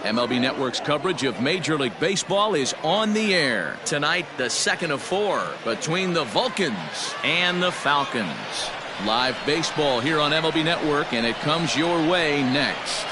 MLB Network's coverage of Major League Baseball is on the air. Tonight, the second of 4 between the Vulcans and the Falcons. Live baseball here on MLB Network, and it comes your way next.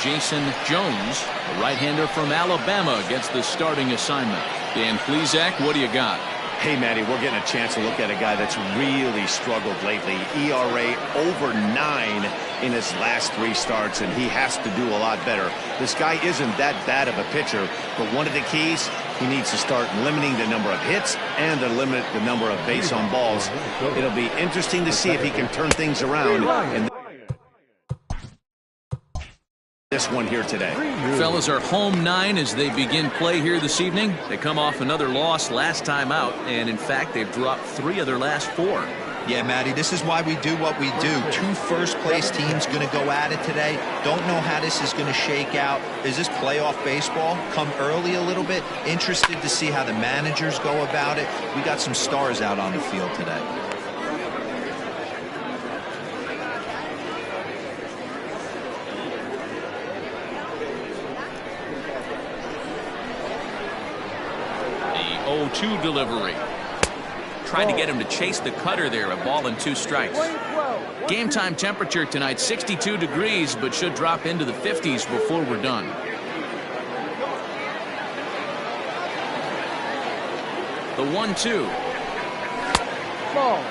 Jason Jones, a right-hander from Alabama, gets the starting assignment. Dan Plesac, what do you got? Hey, Matty, we're getting a chance to look at a guy that's really struggled lately. ERA over 9 in his last 3 starts, and he has to do a lot better. This guy isn't that bad of a pitcher, but one of the keys, he needs to start limiting the number of hits and to limit the number of base on balls. It'll be interesting to see if he can turn things around in this one here today. Fellas are home 9 as they begin play here this evening. They come off another loss last time out, and in fact they've dropped 3 of their last 4. Yeah, Matty, this is why we do what we do. 2 first-place teams going to go at it today. Don't know how this is going to shake out. Is this playoff baseball? Come early a little bit. Interested to see how the managers go about it. We got some stars out on the field today. The 0-2 delivery. Tried to get him to chase the cutter there. A ball and 2 strikes. Game time temperature tonight 62 degrees, but should drop into the 50s before we're done. The 1-2. Ball.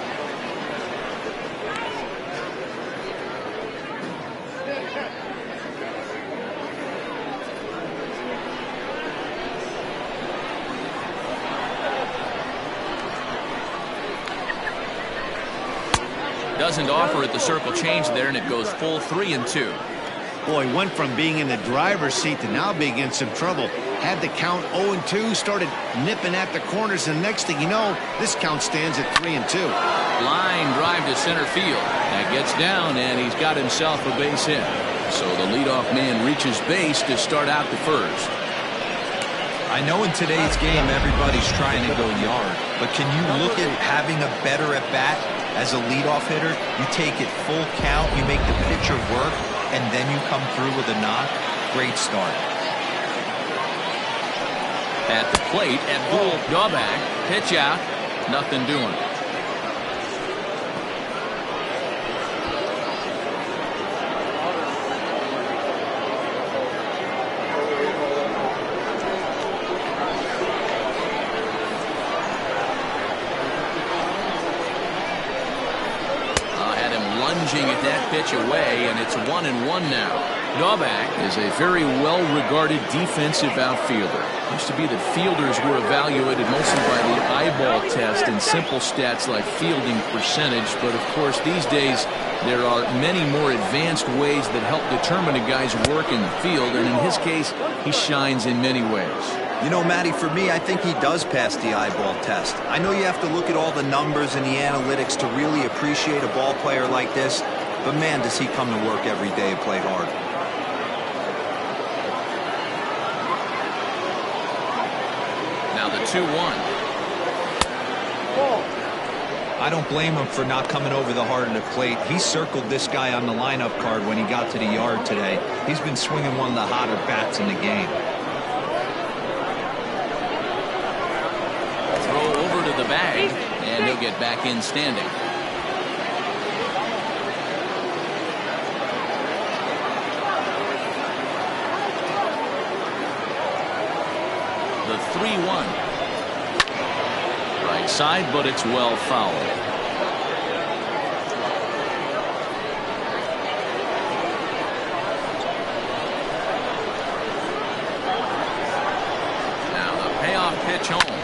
Doesn't offer at the circle change there, and it goes full 3-2. Boy, went from being in the driver's seat to now being in some trouble. Had the count 0-2, started nipping at the corners, and next thing you know, this count stands at 3-2. Line drive to center field. That gets down, and he's got himself a base hit. So the leadoff man reaches base to start out the first. I know in today's game everybody's trying to go yard, but can you look at having a better at-bat as a leadoff hitter? You take it full count, you make the pitcher work, and then you come through with a knock. Great start. At the plate, Abdul Gobak, pitch out, nothing doing. At that pitch away, and it's 1-1 now. Gobak is a very well-regarded defensive outfielder. Used to be that fielders were evaluated mostly by the eyeball test and simple stats like fielding percentage, but of course these days there are many more advanced ways that help determine a guy's work in the field, and in his case he shines in many ways. You know, Matty, for me, I think he does pass the eyeball test. I know you have to look at all the numbers and the analytics to really appreciate a ball player like this, but man, does he come to work every day and play hard. Now the 2-1. I don't blame him for not coming over the heart of the plate. He circled this guy on the lineup card when he got to the yard today. He's been swinging one of the hotter bats in the game. The bag, and he'll get back in standing. The 3-1. Right side, but it's well fouled. Now the payoff pitch home.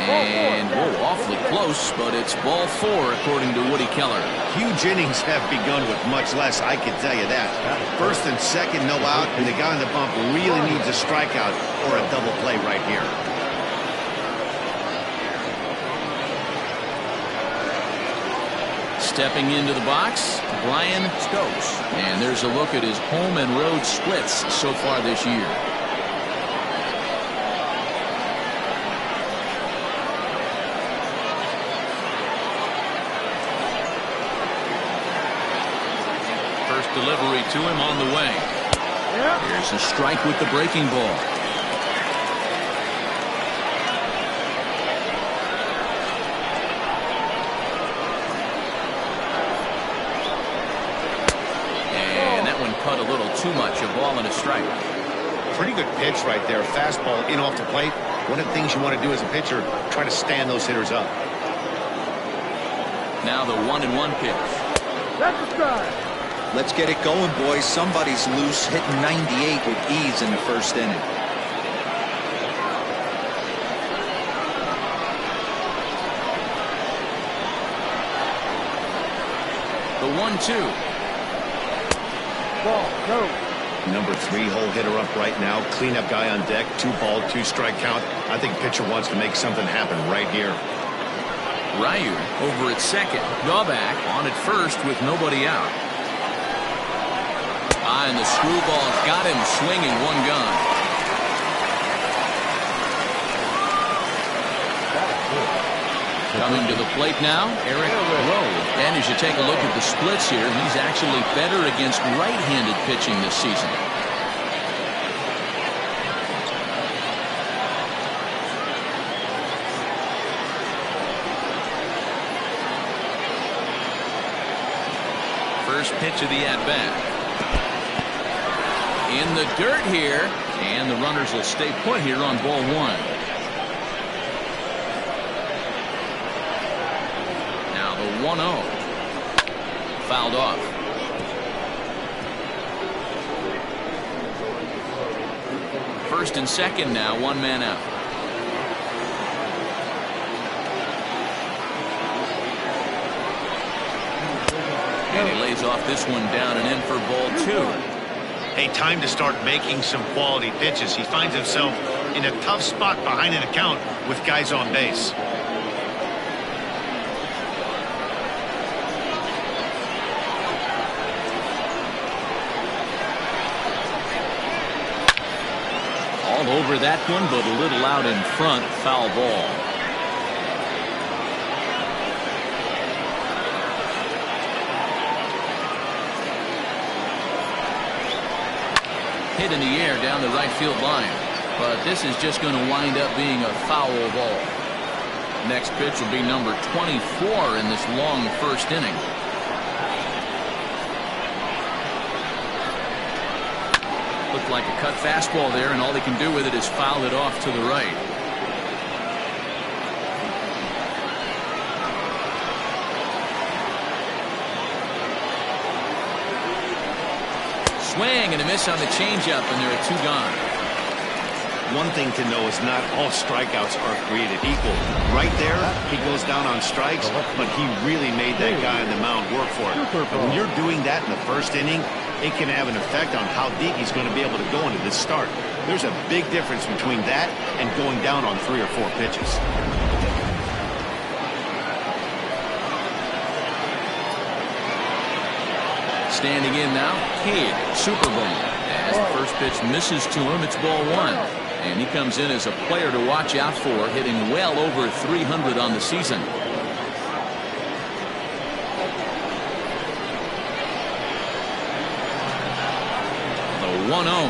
And whoa, awfully close, but it's ball 4 according to Woody Keller. Huge innings have begun with much less, I can tell you that. First and second, no out, and the guy on the bump really needs a strikeout or a double play right here. Stepping into the box, Brian Stokes. And there's a look at his home and road splits so far this year. First delivery to him on the way. Here's a strike with the breaking ball. Cut a little too much. A ball and a strike. Pretty good pitch right there. Fastball in off the plate. One of the things you want to do as a pitcher, try to stand those hitters up. Now the 1-1 pitch. That's a strike. Let's get it going, boys. Somebody's loose, hitting 98 with ease in the first inning. The 1-2. Ball, go. Number 3 hole hitter up right now. Cleanup guy on deck. 2-ball, 2-strike count. I think pitcher wants to make something happen right here. Ryu over at second. Dawback on at first with nobody out. And the screwball's got him swinging. One gone. Coming to the plate now, Eric Rowe. And as you take a look at the splits here, he's actually better against right-handed pitching this season. First pitch of the at-bat. In the dirt here, and the runners will stay put here on ball 1. Now the 1-0. Fouled off. First and second now, one man out. And he lays off this one down and in for ball 2. Hey, time to start making some quality pitches. He finds himself in a tough spot behind an account with guys on base. All over that one, but a little out in front. Foul ball. Hit in the air down the right field line, but this is just going to wind up being a foul ball. Next pitch will be number 24 in this long first inning. Looked like a cut fastball there, and all he can do with it is foul it off to the right. Swing and a miss on the changeup, and there are 2 gone. One thing to know is not all strikeouts are created equal. Right there, he goes down on strikes, but he really made that guy on the mound work for it. But when you're doing that in the first inning, it can have an effect on how deep he's going to be able to go into this start. There's a big difference between that and going down on 3 or 4 pitches. Standing in now, Cade Superbone. As the first pitch misses to him, it's ball 1. And he comes in as a player to watch out for, hitting well over 300 on the season. The 1-0.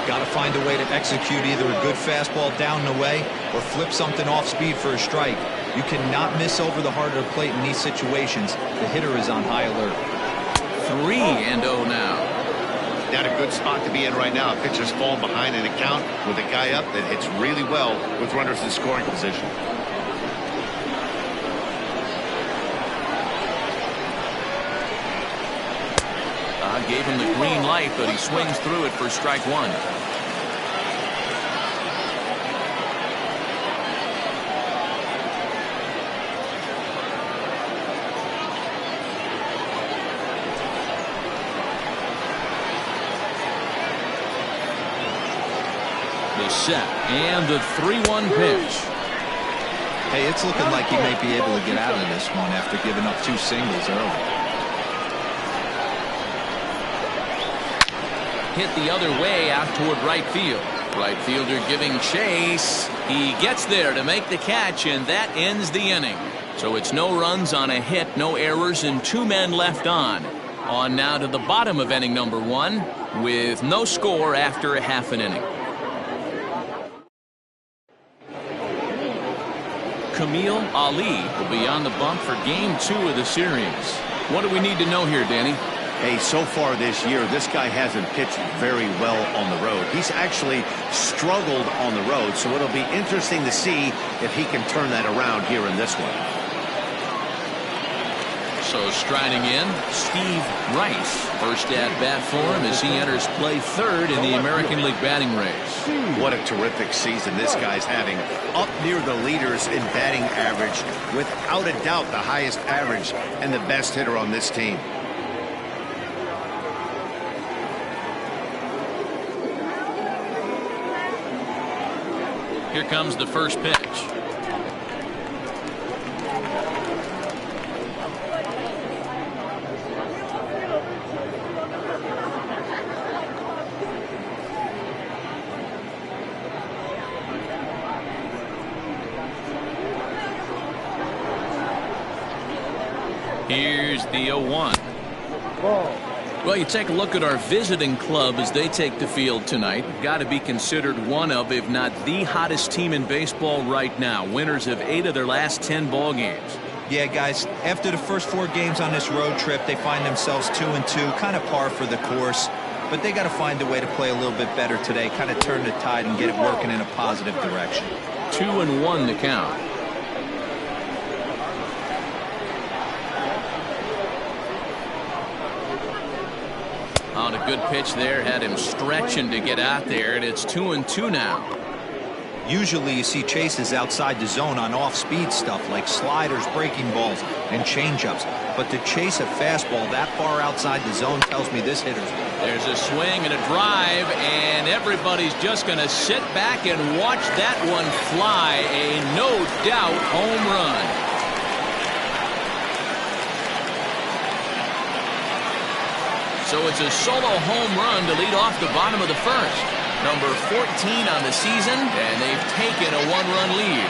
Got to find a way to execute either a good fastball down the way or flip something off speed for a strike. You cannot miss over the heart of the plate in these situations. The hitter is on high alert. 3-0 now. Not a good spot to be in right now. Pitcher's falling behind an account with a guy up that hits really well with runners in scoring position. Gave him the green light, but he swings through it for strike 1. The set and the 3-1 pitch. Hey, it's looking like he may be able to get out of this one after giving up 2 singles early. Hit the other way out toward right field. Right fielder giving chase. He gets there to make the catch, and that ends the inning. So it's no runs on a hit, no errors, and 2 men left on. On now to the bottom of inning number 1 with no score after a half an inning. Camille Ali will be on the bump for game 2 of the series. What do we need to know here, Danny? Hey, so far this year, this guy hasn't pitched very well on the road. He's actually struggled on the road, so it'll be interesting to see if he can turn that around here in this one. So striding in, Steve Rice. First at bat for him as he enters play 3rd in the American League batting race. What a terrific season this guy's having. Up near the leaders in batting average. Without a doubt, the highest average and the best hitter on this team. Here comes the first pitch. Here's the 0-1. Well, you take a look at our visiting club as they take the field tonight. Got to be considered one of, if not the hottest team in baseball right now. Winners of 8 of their last 10 ball games. Yeah, guys, after the first 4 games on this road trip, they find themselves 2-2, kind of par for the course. But they got to find a way to play a little bit better today, kind of turn the tide and get it working in a positive direction. 2-1 the count. On a good pitch there, had him stretching to get out there, and it's 2-2 now. Usually you see chases outside the zone on off-speed stuff like sliders, breaking balls, and changeups. But to chase a fastball that far outside the zone tells me this hitter's... There's a swing and a drive, and everybody's just going to sit back and watch that one fly. A no-doubt home run. So it's a solo home run to lead off the bottom of the first. Number 14 on the season, and they've taken a 1-run lead.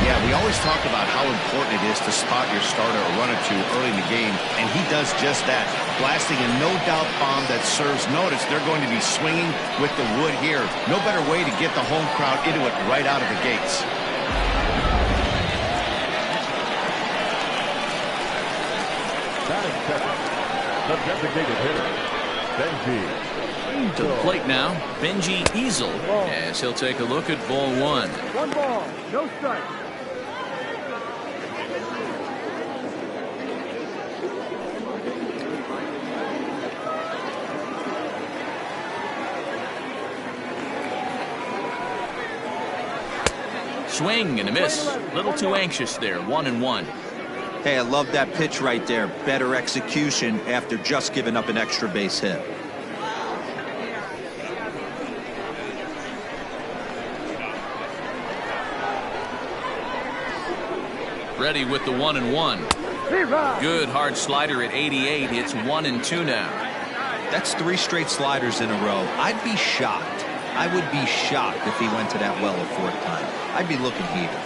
Yeah, we always talk about how important it is to spot your starter or run it to early in the game, and he does just that, blasting a no-doubt bomb that serves notice. They're going to be swinging with the wood here. No better way to get the home crowd into it right out of the gates. The designated hitter, Benji. To the plate now, Benji Easel, as he'll take a look at ball 1. 1 ball, no strike. Swing and a miss. A little too anxious there. 1-1. Hey, I love that pitch right there. Better execution after just giving up an extra base hit. Ready with the 1-1. Good hard slider at 88. It's 1-2 now. That's 3 straight sliders in a row. I'd be shocked. I would be shocked if he went to that well a 4th time. I'd be looking heated.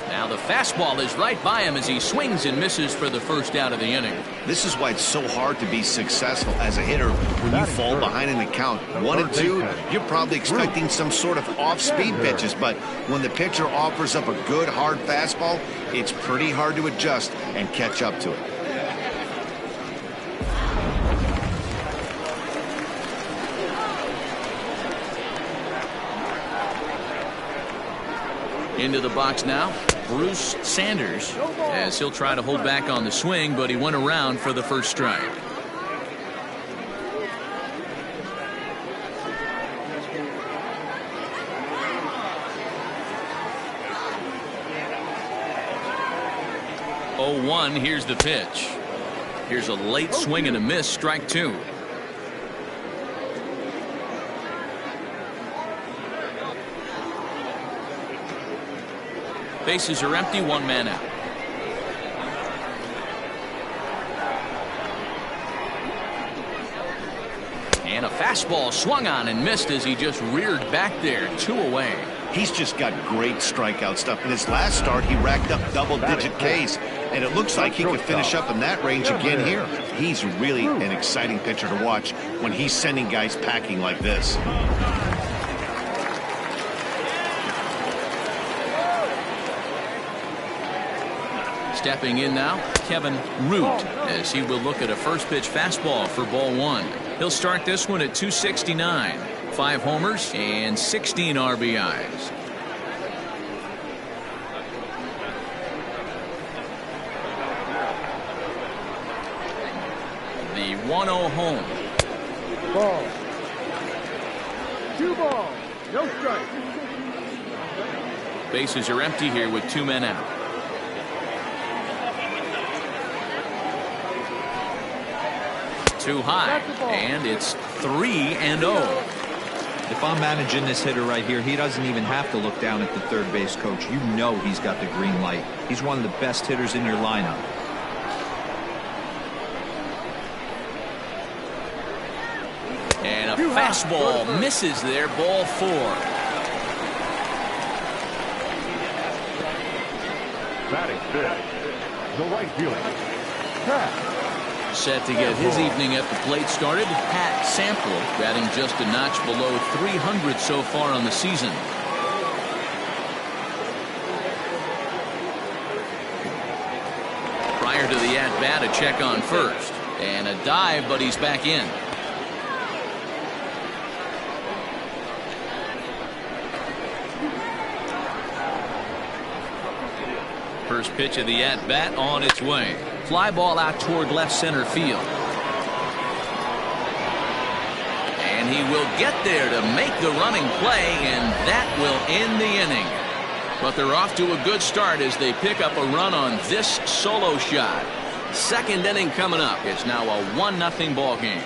Now the fastball is right by him as he swings and misses for the first out of the inning. This is why it's so hard to be successful as a hitter when you fall behind in the count. 1-2, you're probably expecting some sort of off-speed pitches, but when the pitcher offers up a good hard fastball, it's pretty hard to adjust and catch up to it. Into the box now, Bruce Sanders, as he'll try to hold back on the swing, but he went around for the first strike. Oh, 1, here's the pitch. Here's a late swing and a miss, strike 2. Bases are empty, one man out. And a fastball swung on and missed as he just reared back there. 2 away. He's just got great strikeout stuff. In his last start, he racked up double-digit Ks, and it looks like he could finish up in that range again here. He's really an exciting pitcher to watch when he's sending guys packing like this. Stepping in now, Kevin Root, as he will look at a first pitch fastball for ball 1. He'll start this one at 269. 5 homers and 16 RBIs. The 1-0 home. Ball. 2 balls. No strike. Bases are empty here with 2 men out. Too high, and it's 3-0. If I'm managing this hitter right here, he doesn't even have to look down at the third base coach. You know he's got the green light. He's one of the best hitters in your lineup. And a fastball misses there, ball 4. Batting fifth, the right fielder, Pat. Set to get his evening at the plate started. Pat Sample batting just a notch below 300 so far on the season. Prior to the at-bat, a check on first. And a dive, but he's back in. First pitch of the at-bat on its way. Fly ball out toward left center field. And he will get there to make the running play, and that will end the inning. But they're off to a good start as they pick up a run on this solo shot. Second inning coming up. It's now a 1-0 ball game.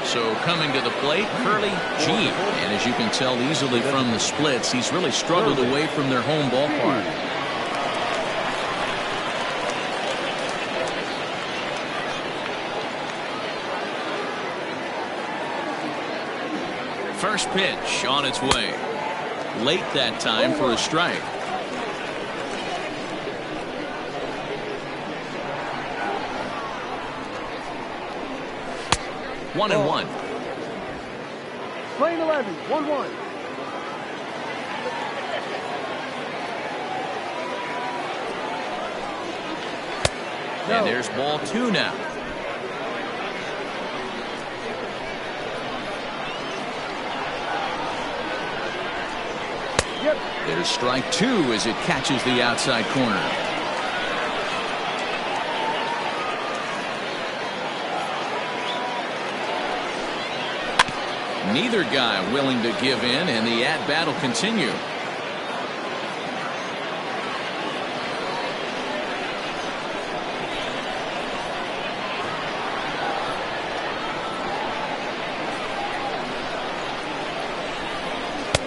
So coming to the plate, Curly G. And as you can tell easily from the splits, he's really struggled away from their home ballpark. First pitch on its way. Late that time for a strike. One and one. Playing 11, 1-1. And there's ball 2 now. Yep. There's strike 2 as it catches the outside corner. Neither guy willing to give in, and the at-bat will continue.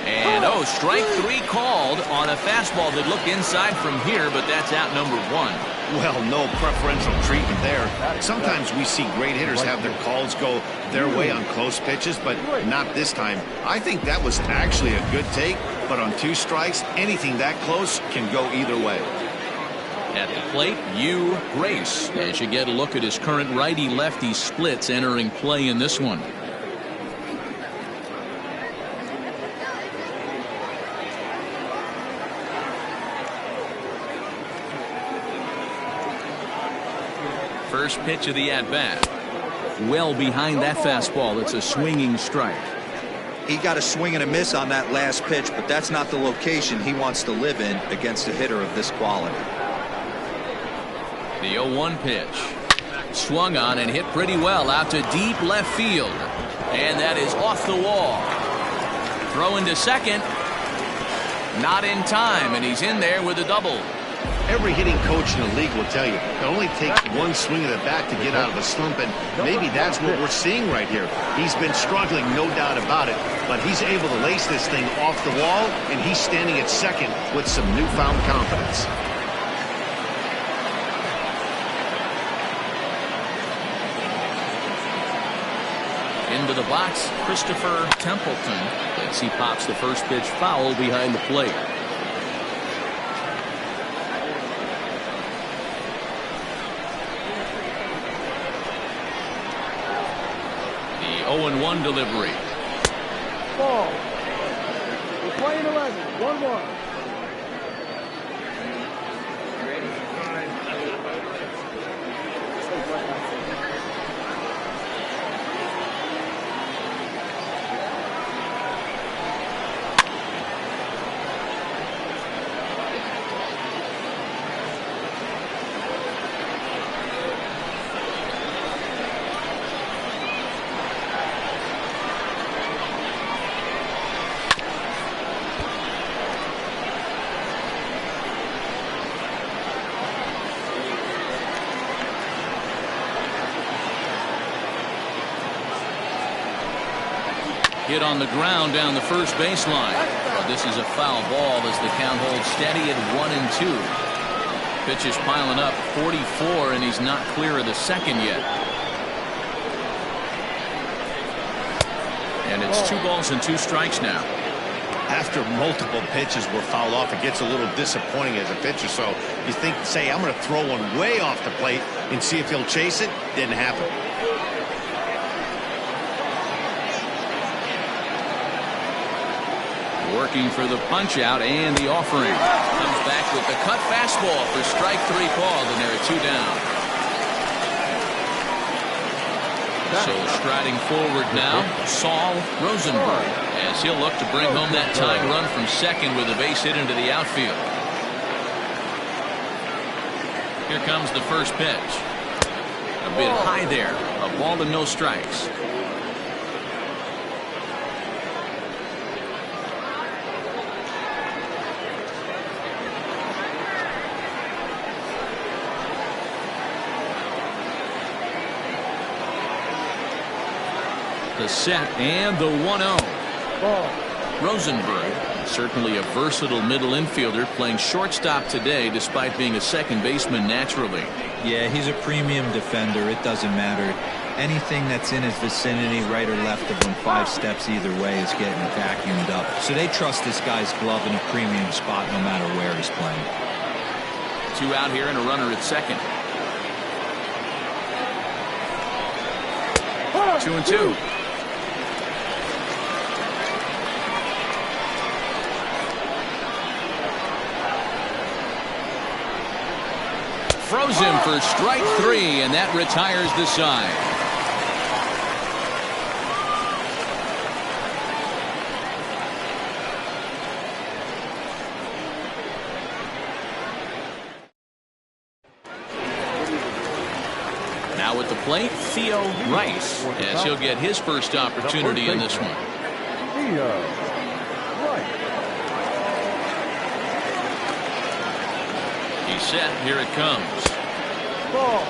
And strike 3 called on a fastball that looked inside from here, but that's out number 1. Well, no preferential treatment there. Sometimes we see great hitters have their calls go their way on close pitches, but not this time. I think that was actually a good take, but on 2 strikes, anything that close can go either way. At the plate, Hugh Grace, as you get a look at his current righty-lefty splits entering play in this one. First pitch of the at-bat. Well behind that fastball. It's a swinging strike. He got a swing and a miss on that last pitch, but that's not the location he wants to live in against a hitter of this quality. The 0-1 pitch. Swung on and hit pretty well out to deep left field. And that is off the wall. Throw into second. Not in time, and he's in there with a double. Every hitting coach in the league will tell you it only takes one swing of the bat to get out of a slump, and maybe that's what we're seeing right here. He's been struggling, no doubt about it, but he's able to lace this thing off the wall, and he's standing at second with some newfound confidence. Into the box, Christopher Templeton, as he pops the first pitch foul behind the plate. The 0-1 delivery. Ball. We're playing 11. 1-1. Hit on the ground down the first baseline. But this is a foul ball as the count holds steady at 1-2. Pitch is piling up, 44, and he's not clear of the second yet. And it's 2 balls and 2 strikes now. After multiple pitches were fouled off, it gets a little disappointing as a pitcher. So you think, say, I'm going to throw one way off the plate and see if he'll chase it. Didn't happen. Working for the punch out and the offering. Comes back with the cut fastball for strike 3 called, and there are 2 down. So striding forward now, Saul Rosenberg, as he'll look to bring home that tying run from second with a base hit into the outfield. Here comes the first pitch. A bit high there. A ball and no strikes. The set and the 1-0. Rosenberg, certainly a versatile middle infielder, playing shortstop today despite being a second baseman naturally. Yeah, he's a premium defender. It doesn't matter. Anything that's in his vicinity, right or left of him, 5 steps either way, is getting vacuumed up. So they trust this guy's glove in a premium spot no matter where he's playing. 2 out here and a runner at second. 2-2. Froze him for strike 3, and that retires the side. Now at the plate, Theo Rice, as he'll get his first opportunity in this one. Theo Rice. He's set. Here it comes. Ball.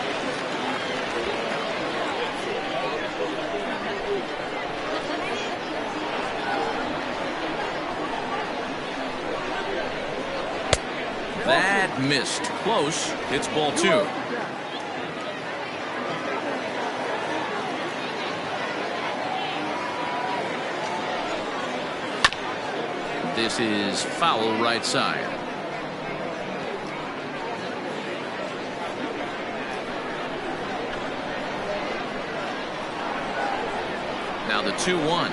That missed. Close. It's ball 2. This is foul right side. Now the 2-1.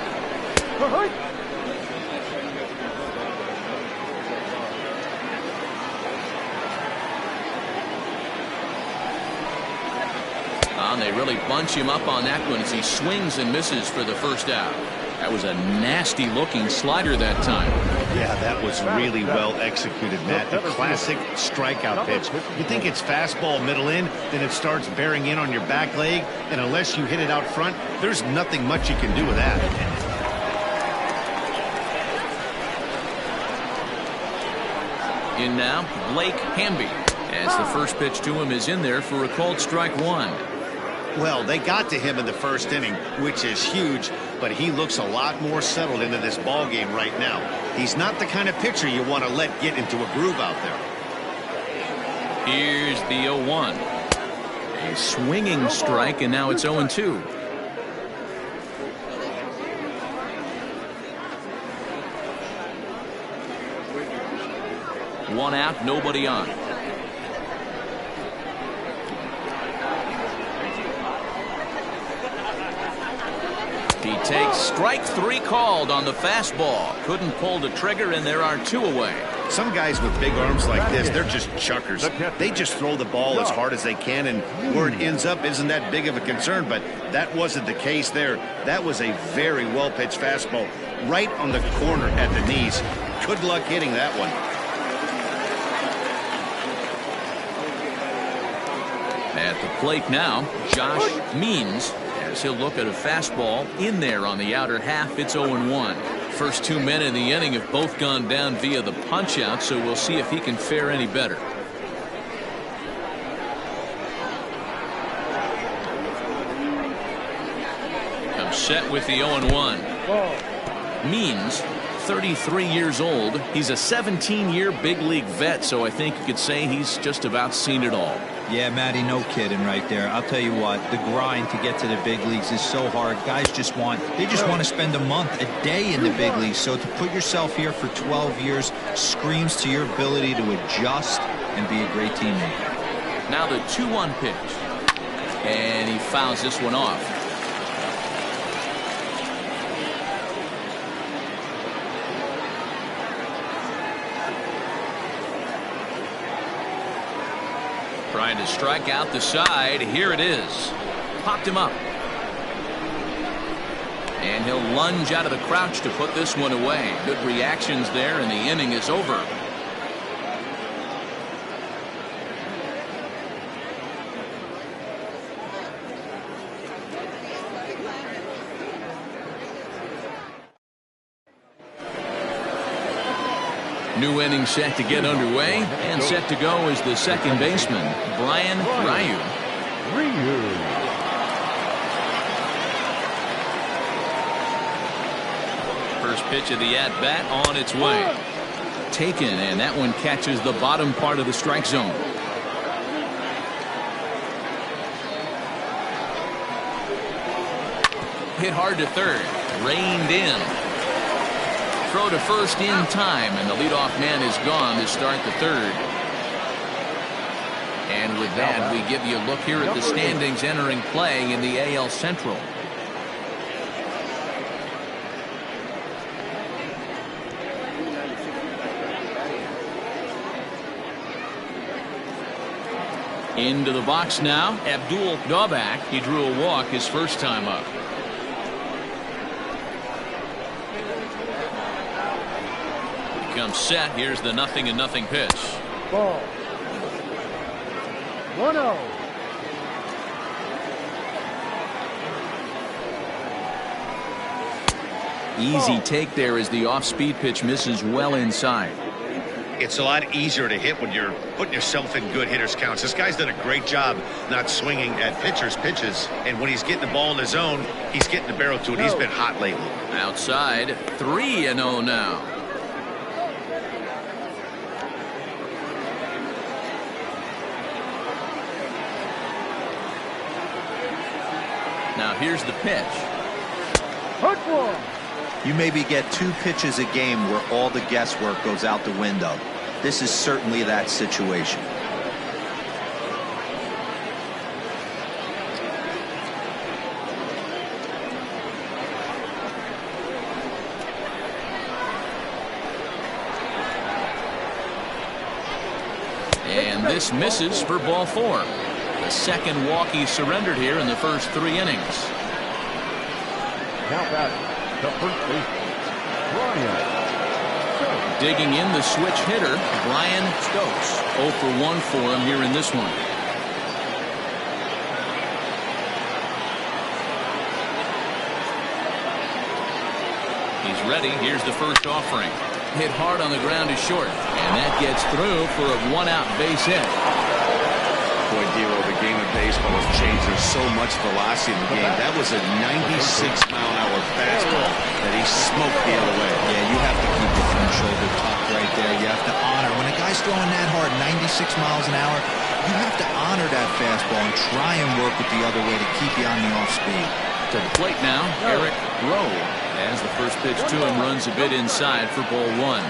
And they really bunch him up on that one as he swings and misses for the first out. That was a nasty looking slider that time. Yeah, that was really well executed, Matt. A classic strikeout pitch. You think it's fastball middle in, then it starts bearing in on your back leg, and unless you hit it out front, there's nothing much you can do with that. In now, Blake Hamby. As the first pitch to him is in there for a called strike one. Well, they got to him in the first inning, which is huge, but he looks a lot more settled into this ball game right now. He's not the kind of pitcher you want to let get into a groove out there. Here's the 0-1. A swinging strike, and now it's 0-2. One out, nobody on. He takes strike three called on the fastball. Couldn't pull the trigger, and there are two away. Some guys with big arms like this, they're just chuckers. They just throw the ball as hard as they can, and where it ends up isn't that big of a concern, but that wasn't the case there. That was a very well-pitched fastball right on the corner at the knees. Good luck hitting that one. At the plate now, Josh Means, as he'll look at a fastball in there on the outer half. It's 0-1. First 2 men in the inning have both gone down via the punch out, so we'll see if he can fare any better. Comes set with the 0-1. Means 33 years old. He's a 17-year big league vet, so I think you could say he's just about seen it all. Yeah, Matty, no kidding right there. I'll tell you what, the grind to get to the big leagues is so hard. Guys just want to spend a month, a day in the big leagues. So to put yourself here for 12 years screams to your ability to adjust and be a great teammate. Now the 2-1 pitch. And he fouls this one off. Trying to strike out the side. Here it is. Popped him up. And he'll lunge out of the crouch to put this one away. Good reactions there, and the inning is over. New inning set to get underway, and set to go is the second baseman, Brian Ryu. First pitch of the at-bat on its way. Taken, and that one catches the bottom part of the strike zone. Hit hard to third, reined in. Throw to first in time, and the leadoff man is gone to start the third. And with that, we give you a look here at the standings entering play in the AL Central. Into the box now, Abdul Novak. He drew a walk his first time up. Comes set. Here's the 0-0 pitch. Ball. 1-0. Easy take there as the off-speed pitch misses well inside. It's a lot easier to hit when you're putting yourself in good hitters' counts. This guy's done a great job not swinging at pitchers' pitches, and when he's getting the ball in his zone, he's getting the barrel to it. He's been hot lately. Outside, 3-0 now. Now here's the pitch. You maybe get 2 pitches a game where all the guesswork goes out the window. This is certainly that situation. And this misses for ball 4. The second walk he surrendered here in the first 3 innings. Now back, the first baseman, Brian. Digging in the switch hitter, Brian Stokes. 0 for 1 for him here in this one. He's ready. Here's the first offering. Hit hard on the ground to short, and that gets through for a 1-out base hit. D'Lo, the game of baseball has changed. There's so much velocity in the game. That was a 96-mile-an-hour fastball that he smoked the other way. Yeah, you have to keep your front shoulder tucked right there. You have to honor. When a guy's throwing that hard, 96 miles an hour, you have to honor that fastball and try and work with the other way to keep you on the off speed. To the plate now, Eric Rowe, as the first pitch to him runs a bit inside for ball one.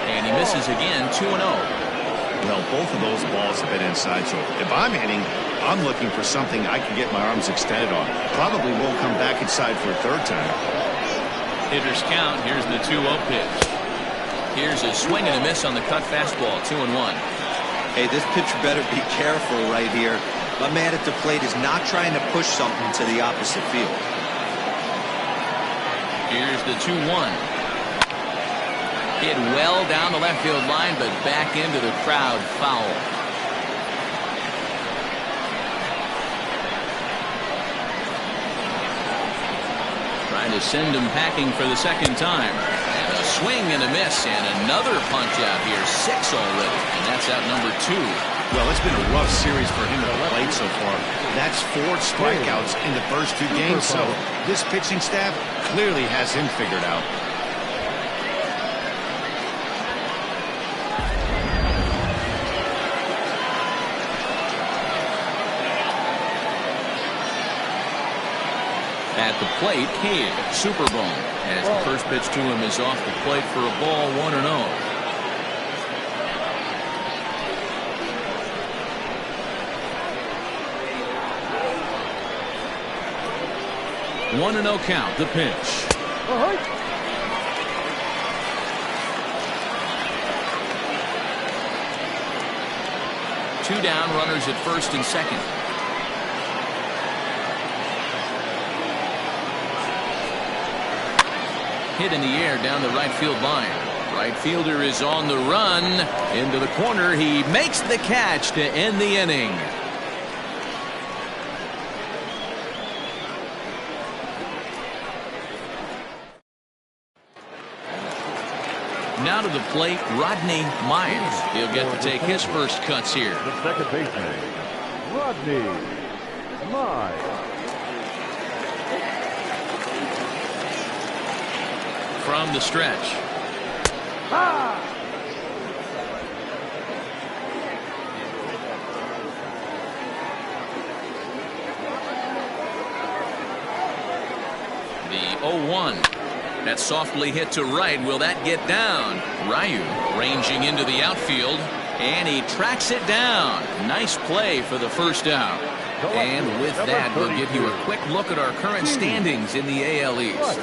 And he misses again, 2-0. Well, both of those balls have been inside, so if I'm hitting, I'm looking for something I can get my arms extended on. Probably won't come back inside for a third time. Hitters count. Here's the 2-0 pitch. Here's a swing and a miss on the cut fastball, 2-1. Hey, this pitcher better be careful right here. My man at the plate is not trying to push something to the opposite field. Here's the 2-1. Hit well down the left field line, but back into the crowd, foul. Trying to send him packing for the second time. And a swing and a miss, and another punch out here, 6 already, and that's out number 2. Well, it's been a rough series for him at the plate so far. That's 4 strikeouts in the first 2 games, so this pitching staff clearly has him figured out. At the plate, Cade Superbone, as the first pitch to him is off the plate for a ball, 1-0. 1-0 count, the pitch. Two down, runners at first and second. Hit in the air down the right field line. Right fielder is on the run into the corner. He makes the catch to end the inning. Now to the plate, Rodney Mize. He'll get to take his first cuts here. The second baseman, Rodney Mize. From the stretch. The 0-1. That's softly hit to right. Will that get down? Ryu ranging into the outfield, and he tracks it down. Nice play for the first out. And with that, we'll give you a quick look at our current standings in the AL East.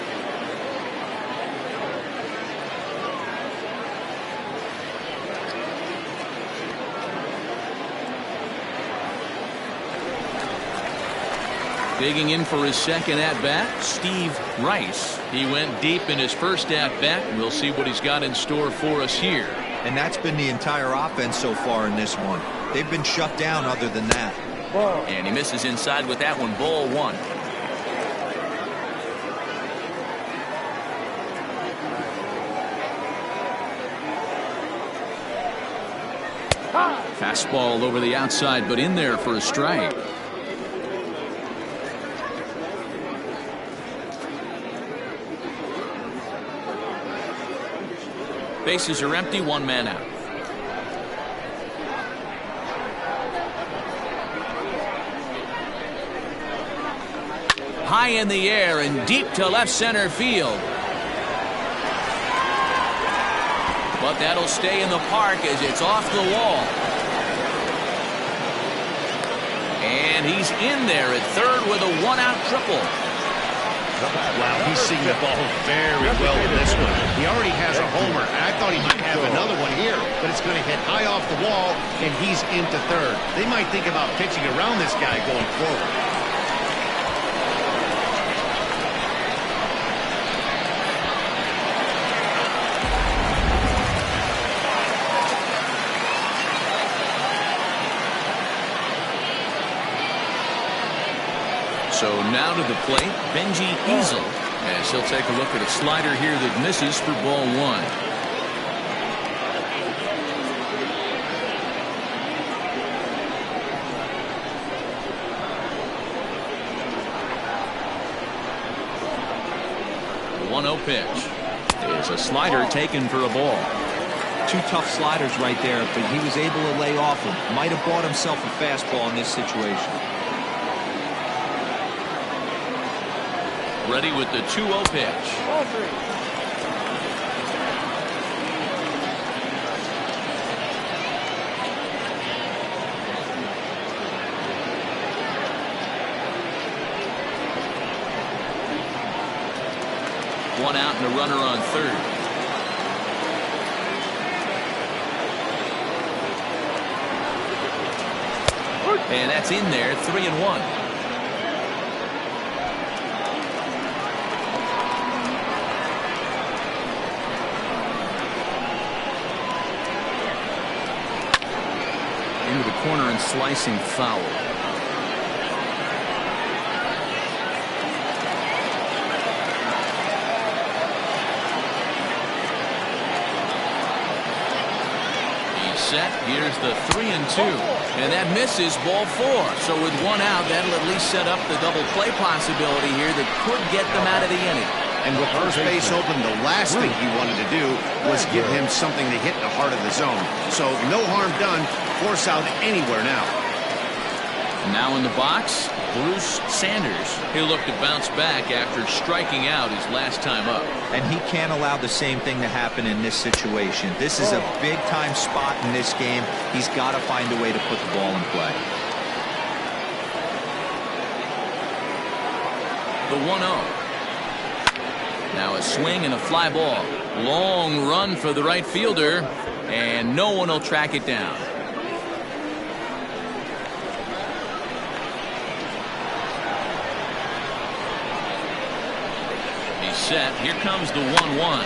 Digging in for his second at-bat, Steve Rice. He went deep in his first at-bat. We'll see what he's got in store for us here. And that's been the entire offense so far in this one. They've been shut down other than that. And he misses inside with that one, ball 1. Fastball over the outside, but in there for a strike. Bases are empty, 1 man out. High in the air and deep to left center field. But that'll stay in the park as it's off the wall. And he's in there at third with a 1-out triple. Wow, he's seeing the ball very well in this one. He already has a homer, and I thought he might have another one here, but it's going to hit high off the wall, and he's into third. They might think about pitching around this guy going forward. So now to the plate, Benji Easel. As he'll take a look at a slider here that misses for ball one. The 1-0 pitch is a slider taken for a ball. Two tough sliders right there, but he was able to lay off them. Might have bought himself a fastball in this situation. Ready with the 2-0 pitch. Ball three. One out and a runner on third. And that's in there, 3-1. Into the corner and slicing foul. Set. Here's the 3-2, and that misses ball four. So with one out, that'll at least set up the double play possibility here that could get them out of the inning. And with first base open, the last thing he wanted to do was give him something to hit in the heart of the zone. So no harm done. Force out anywhere now. Now in the box, Bruce Sanders. He'll look to bounce back after striking out his last time up. And he can't allow the same thing to happen in this situation. This is a big-time spot in this game. He's got to find a way to put the ball in play. The 1-0. Now a swing and a fly ball. Long run for the right fielder, and no one will track it down. Set. Here comes the 1-1.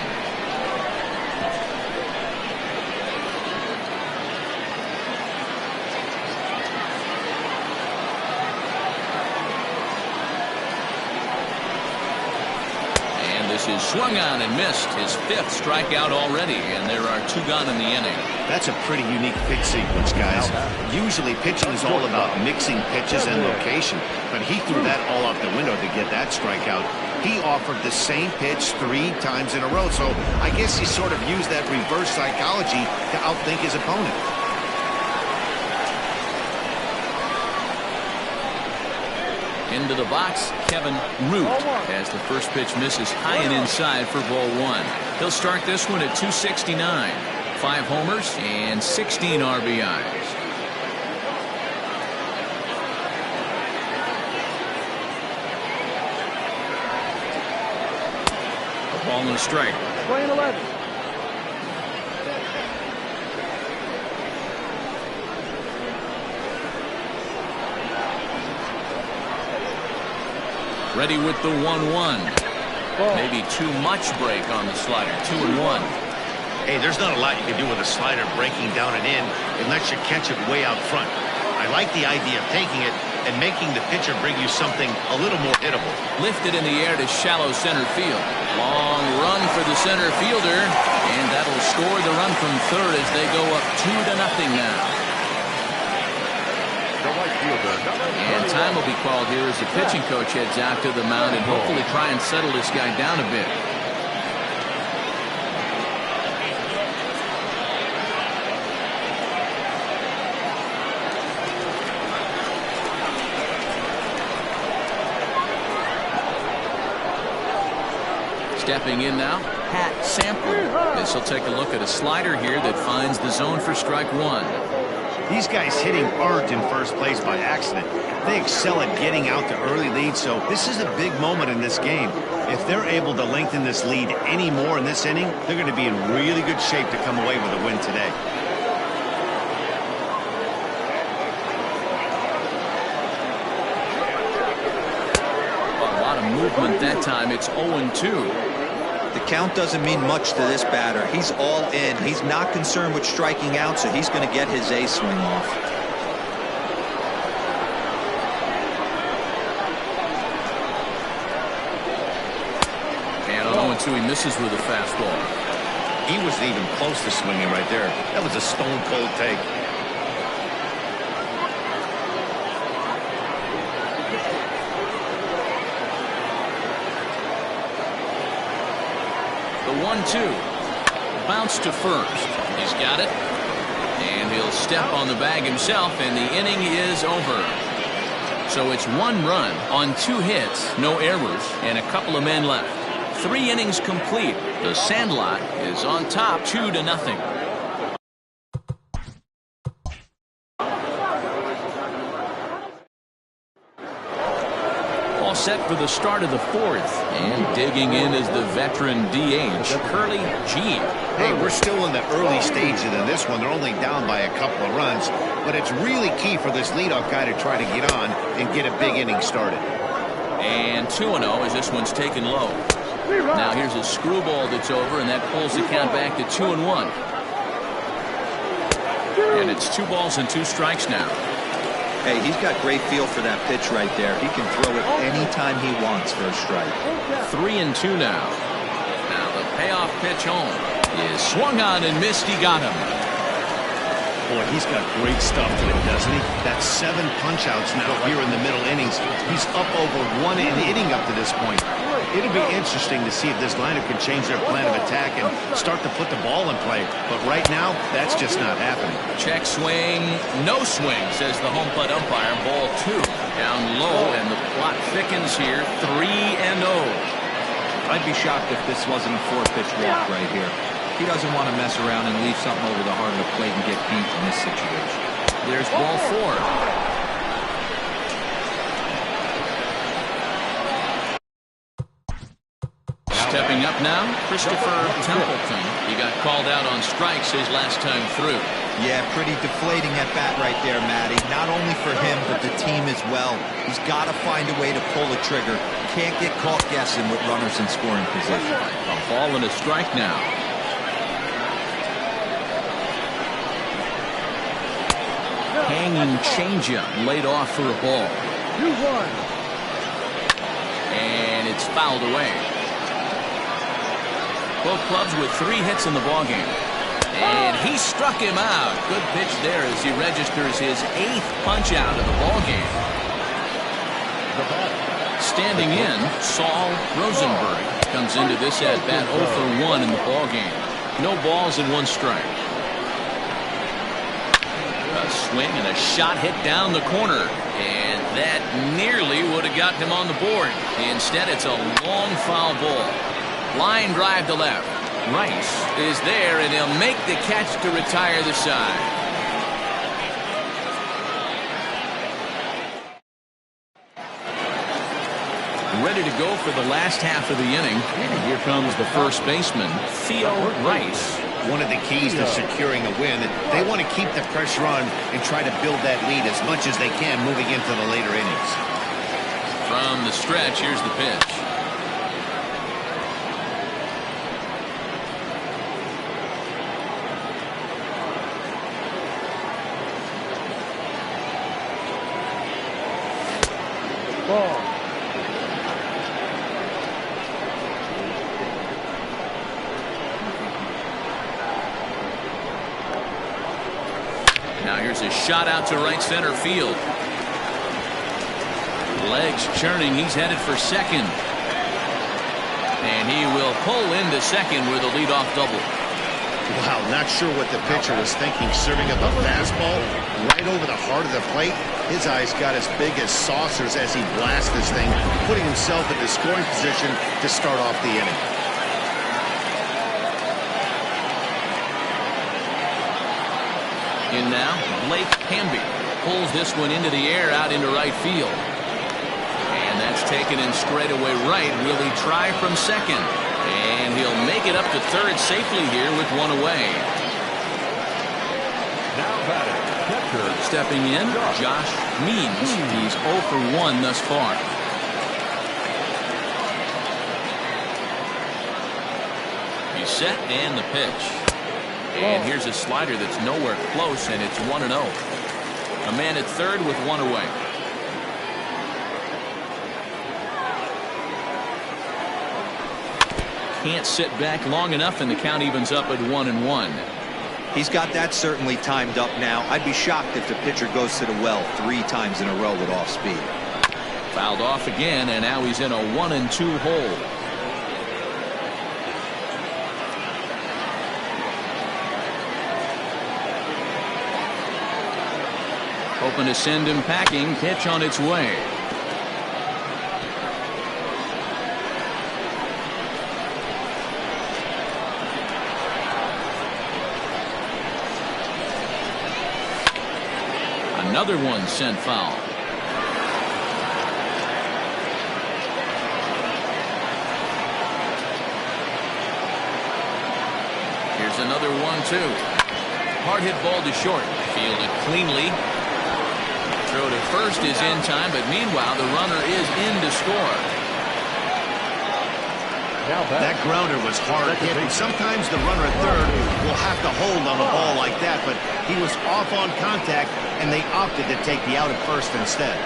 And this is swung on and missed. His fifth strikeout already, and there are two gone in the inning. That's a pretty unique pitch sequence, guys. Usually pitching is all about mixing pitches and location, but he threw that all out the window to get that strikeout. He offered the same pitch 3 times in a row, so I guess he sort of used that reverse psychology to outthink his opponent. Into the box, Kevin Root, as the first pitch misses high and inside for ball one. He'll start this one at 269. 5 homers and 16 RBIs. Ball and a strike. Playing 11. Ready with the 1-1. Maybe too much break on the slider. 2-1. Hey, there's not a lot you can do with a slider breaking down and in unless you catch it way out front. I like the idea of taking it and making the pitcher bring you something a little more hittable. Lifted in the air to shallow center field. Long run for the center fielder, and that'll score the run from third as they go up 2-0 now. And time will be called here as the pitching coach heads out to the mound and hopefully try and settle this guy down a bit. Stepping in now, Pat Sample. This will take a look at a slider here that finds the zone for strike one. These guys hitting aren't in first place by accident. They excel at getting out to early leads, so this is a big moment in this game. If they're able to lengthen this lead any more in this inning, they're going to be in really good shape to come away with a win today. A lot of movement that time. It's 0-2. The count doesn't mean much to this batter. He's all in. He's not concerned with striking out, so he's going to get his A swing off. so he misses with a fastball. He wasn't even close to swinging right there. That was a stone-cold take. The 1-2. Bounce to first. He's got it. And he'll step on the bag himself, and the inning is over. So it's 1 run on 2 hits, no errors, and a couple of men left. 3 innings complete. The Sandlot is on top 2-0. All set for the start of the 4th, and digging in is the veteran DH, Curly G. Hey, we're still in the early stages of this one. They're only down by a couple of runs, but it's really key for this leadoff guy to try to get on and get a big inning started. And 2-0 as this one's taken low. Now here's a screwball that's over, and that pulls the count back to 2-1. And it's 2 balls and 2 strikes now. Hey, he's got great feel for that pitch right there. He can throw it anytime he wants for a strike. 3-2 now. Now the payoff pitch home is swung on and missed. He got him. Boy, he's got great stuff to him, doesn't he? That's 7 punch-outs now here in the middle innings. He's up over 1 inning up to this point. It'll be interesting to see if this lineup can change their plan of attack and start to put the ball in play. But right now, that's just not happening. Check swing, no swing, says the home plate umpire. Ball 2. Down low, and the plot thickens here. 3-0. I'd be shocked if this wasn't a 4-pitch walk right here. He doesn't want to mess around and leave something over the heart of the plate and get beat in this situation. There's ball 4. Stepping up now, Christopher Templeton. He got called out on strikes his last time through. Yeah, pretty deflating at bat right there, Matty. Not only for him, but the team as well. He's got to find a way to pull the trigger. Can't get caught guessing with runners in scoring position. A ball and a strike now. Hanging changeup laid off for a ball. 2-1. And it's fouled away. Both clubs with 3 hits in the ballgame. And he struck him out. Good pitch there as he registers his 8th punch out of the ballgame. Standing in, Saul Rosenberg comes into this at bat 0 for 1 in the ballgame. No balls and 1 strike. A swing and a shot hit down the corner. And that nearly would have gotten him on the board. Instead, it's a long foul ball. Line drive to left. Rice is there, and he'll make the catch to retire the side. Ready to go for the last half of the inning. And here comes the first baseman, Theo Rice. One of the keys to securing a win, they want to keep the pressure on and try to build that lead as much as they can moving into the later innings. From the stretch, here's the pitch. Ball. Now here's a shot out to right center field. Legs churning. He's headed for second. And he will pull into second with a leadoff double. Wow, not sure what the pitcher was thinking, serving up a fastball right over the heart of the plate. His eyes got as big as saucers as he blasts this thing, putting himself in the scoring position to start off the inning. In now, Blake Hamby pulls this one into the air out into right field. And that's taken in straightaway right. Will he try from second? And he'll make it up to third safely here with 1 away. Now batting, catcher. Stepping in, Josh Means. He's 0 for 1 thus far. He's set and the pitch. And here's a slider that's nowhere close, and it's 1-0. A man at third with 1 away. can't sit back long enough, and the count evens up at 1-1. He's got that certainly timed up now. I'd be shocked if the pitcher goes to the well 3 times in a row with off speed. Fouled off again, and now he's in a 1-2 hole. Hoping to send him packing. Pitch on its way. Another one sent foul. Here's another 1-2. Hard hit ball to short. Fielded cleanly. Throw to first is in time, but meanwhile the runner is in to score. That grounder was hard hit, and sometimes the runner at third will have to hold on a ball like that, but he was off on contact, and they opted to take the out at first instead.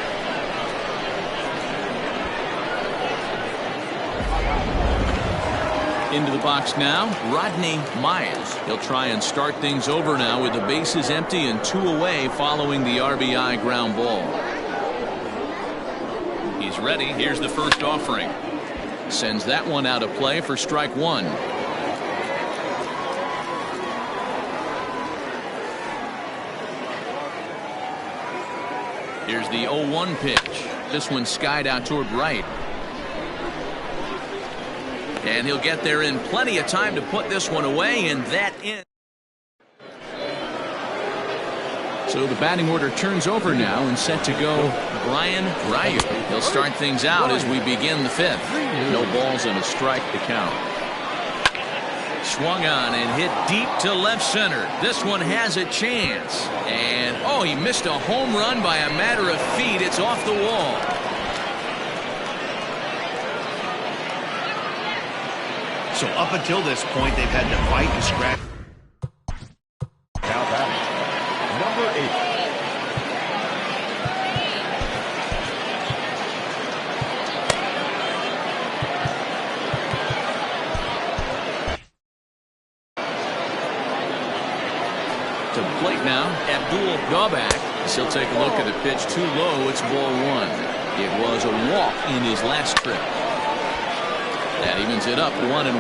Into the box now, Rodney Myers. He'll try and start things over now with the bases empty and 2 away following the RBI ground ball. He's ready. Here's the first offering. Sends that one out of play for strike 1. Here's the 0-1 pitch. This one skied out toward right. And he'll get there in plenty of time to put this one away, and that in. So the batting order turns over now, and set to go Brian Ryu. He'll start things out as we begin the 5th. No balls and a strike to count. Swung on and hit deep to left center. This one has a chance. And, oh, he missed a home run by a matter of feet. It's off the wall. So up until this point, they've had to fight and scratch. Now batting, number 8. To the plate now, Abdul Gobak. He'll take a look at the pitch too low. It's ball 1. It was a walk in his last trip. That evens it up 1-1.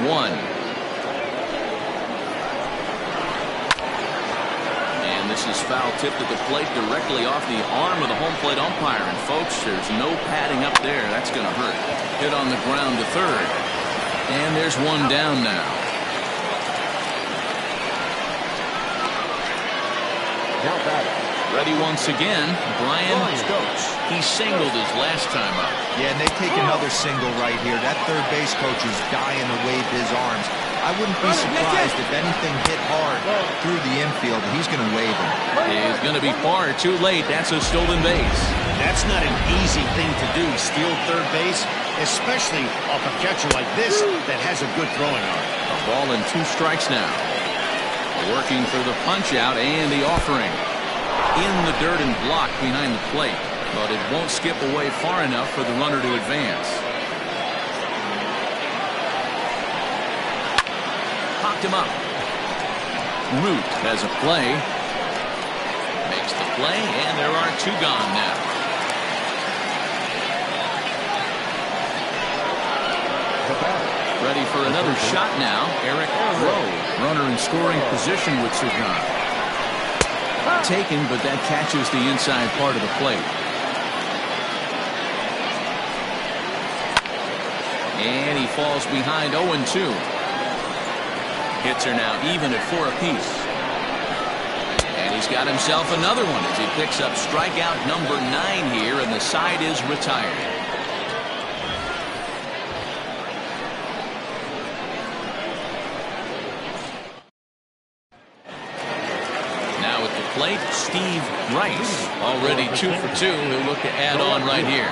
And this is foul tipped at the plate directly off the arm of the home plate umpire. And folks, there's no padding up there. That's going to hurt. Hit on the ground to third. And there's one down now. Now batting. Ready once again, Brian Stokes. He singled his last time up. Yeah, and they take another single right here. That third base coach is dying to wave his arms. I wouldn't be surprised if anything hit hard through the infield. He's going to wave him. He's going to be far too late. That's a stolen base. That's not an easy thing to do, steal third base, especially off a catcher like this that has a good throwing arm. A ball and 2 strikes now. Working for the punch out and the offering. In the dirt and blocked behind the plate, but it won't skip away far enough for the runner to advance. Popped him up. Root has a play. Makes the play, and there are 2 gone now. Ready for another shot now. Eric Rowe, runner in scoring position with Sagan. Taken, but that catches the inside part of the plate. And he falls behind 0-2. Hits are now even at 4 apiece. And he's got himself another one as he picks up strikeout number 9 here, and the side is retired. Plate, Steve Rice, already 2 for 2. He'll look to add on right here.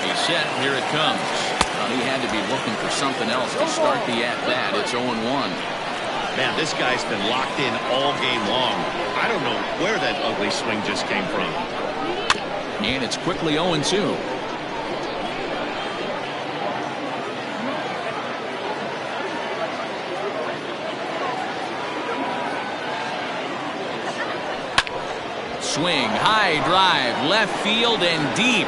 He's set. Here it comes. He had to be looking for something else to start the at-bat. It's 0-1. Man, this guy's been locked in all game long. I don't know where that ugly swing just came from. And it's quickly 0-2. Swing, high drive, left field and deep.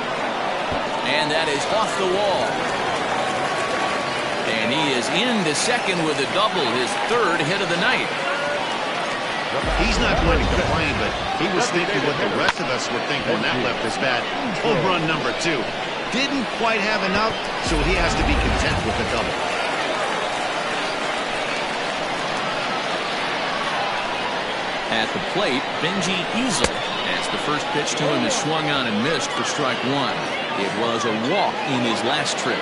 And that is off the wall. And he is into second with a double, his third hit of the night. He's not going to complain, but he was thinking what the rest of us would think when that left his bat. Home run number 2. Didn't quite have enough, so he has to be content with the double. At the plate, Benji Easel, as the first pitch to him is swung on and missed for strike 1. It was a walk in his last trip.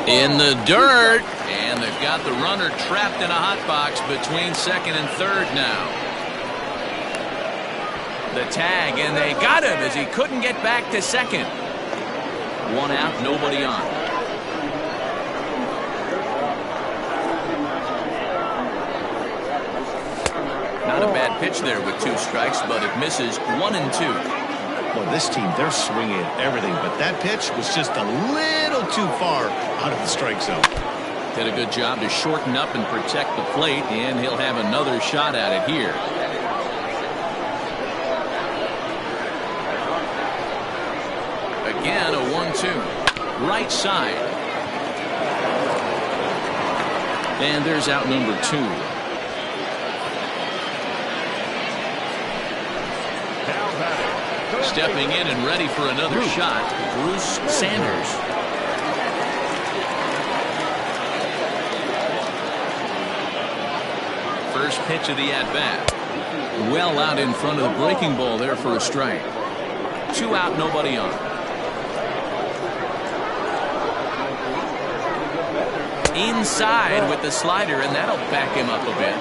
In the dirt, and they've got the runner trapped in a hot box between second and third now. The tag, and they got him as he couldn't get back to second. 1 out, nobody on. Not a bad pitch there with 2 strikes, but it misses 1 and 2. Well, this team, they're swinging at everything, but that pitch was just a little too far out of the strike zone. Did a good job to shorten up and protect the plate, and he'll have another shot at it here. Again, a 1-2. Right side. And there's out number 2. Stepping in and ready for another shot, Bruce Sanders. First pitch of the at-bat. Well out in front of the breaking ball there for a strike. 2 out, nobody on. Inside with the slider, and that'll back him up a bit.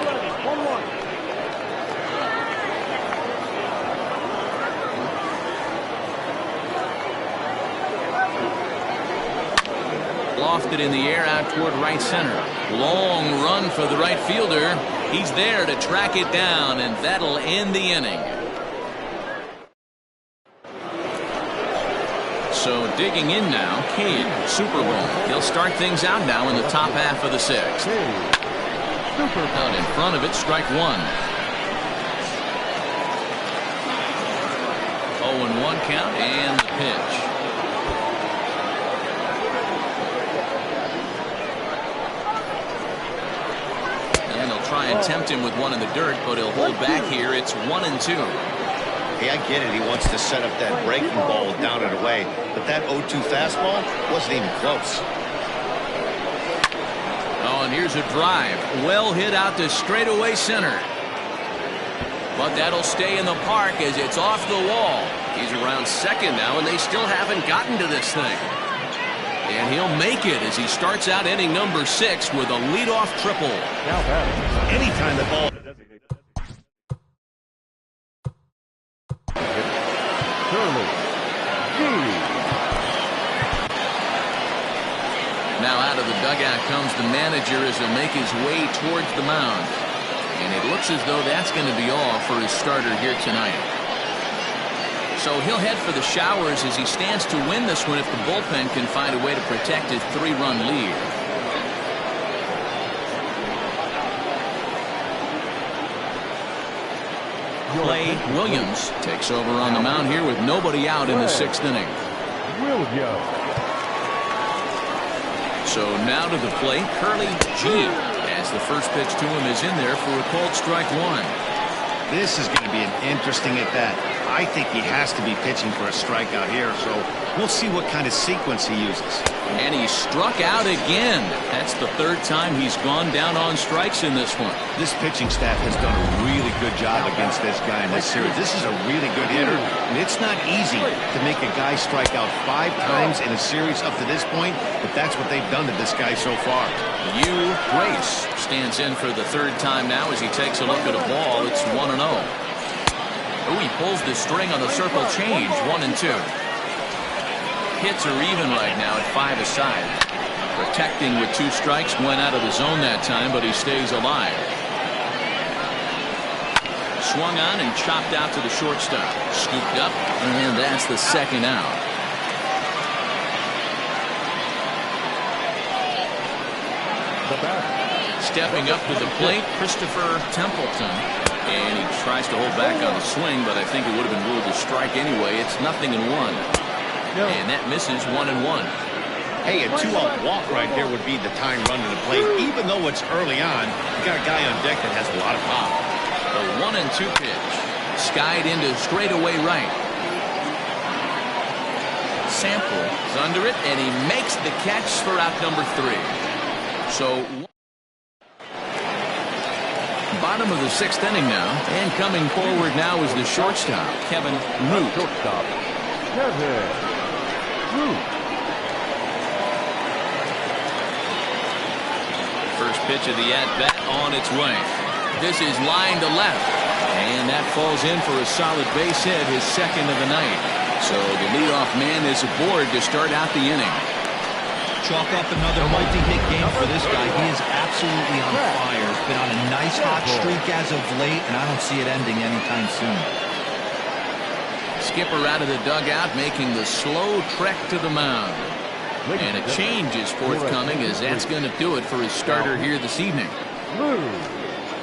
Lofted in the air out toward right center. Long run for the right fielder. He's there to track it down, and that'll end the inning. So digging in now, Cade, Super Bowl. He'll start things out now in the top half of the 6th. Out in front of it, strike 1. 0-1 count, and the pitch. Try and tempt him with one in the dirt, but he'll hold back here. It's 1-2. Hey, I get it. He wants to set up that breaking ball down and away, but that 0-2 fastball wasn't even close. Oh, and here's a drive. Well hit out to straightaway center. But that'll stay in the park as it's off the wall. He's around second now, and they still haven't gotten to this thing. And he'll make it as he starts out inning number 6 with a leadoff triple. Anytime the ball. Now out of the dugout comes the manager as he'll make his way towards the mound. And it looks as though that's going to be all for his starter here tonight. So he'll head for the showers as he stands to win this one if the bullpen can find a way to protect his 3-run lead. Clay Williams takes over on the mound here with nobody out in the 6th inning. So now to the plate, Curly G, as the first pitch to him is in there for a called strike 1. This is going to be an interesting at-bat. I think he has to be pitching for a strikeout here, so we'll see what kind of sequence he uses. And he struck out again. That's the 3rd time he's gone down on strikes in this one. This pitching staff has done a really good job against this guy in this series. This is a really good hitter, and it's not easy to make a guy strike out 5 times in a series up to this point, but that's what they've done to this guy so far. Hugh Grace stands in for the 3rd time now as he takes a look at a ball. It's 1-0. Oh, he pulls the string on the circle change. 1-2. Hits are even right now at 5 aside. Protecting with 2 strikes, went out of the zone that time, but he stays alive. Swung on and chopped out to the shortstop. Scooped up, and that's the 2nd out. stepping up to the plate, Christopher Templeton. And he tries to hold back on the swing, but I think it would have been ruled a strike anyway. It's 0-1. And that misses 1-1. Hey, a 2-out walk right there would be the time run to the plate. Even though it's early on, you got a guy on deck that has a lot of pop. The 1-2 pitch. Skied into straightaway right. Sample is under it, and he makes the catch for out number 3. So bottom of the 6th inning now, and coming forward now is the shortstop, Kevin Root. Shortstop, Kevin Root. First pitch of the at-bat on its way. This is line to left, and that falls in for a solid base hit, his second of the night. So the leadoff man is aboard to start out the inning. Chalk up another multi-hit game for this guy. He is absolutely on fire. He's been on a nice hot streak as of late, and I don't see it ending anytime soon. Skipper out of the dugout, making the slow trek to the mound. And a change is forthcoming, as that's going to do it for his starter here this evening.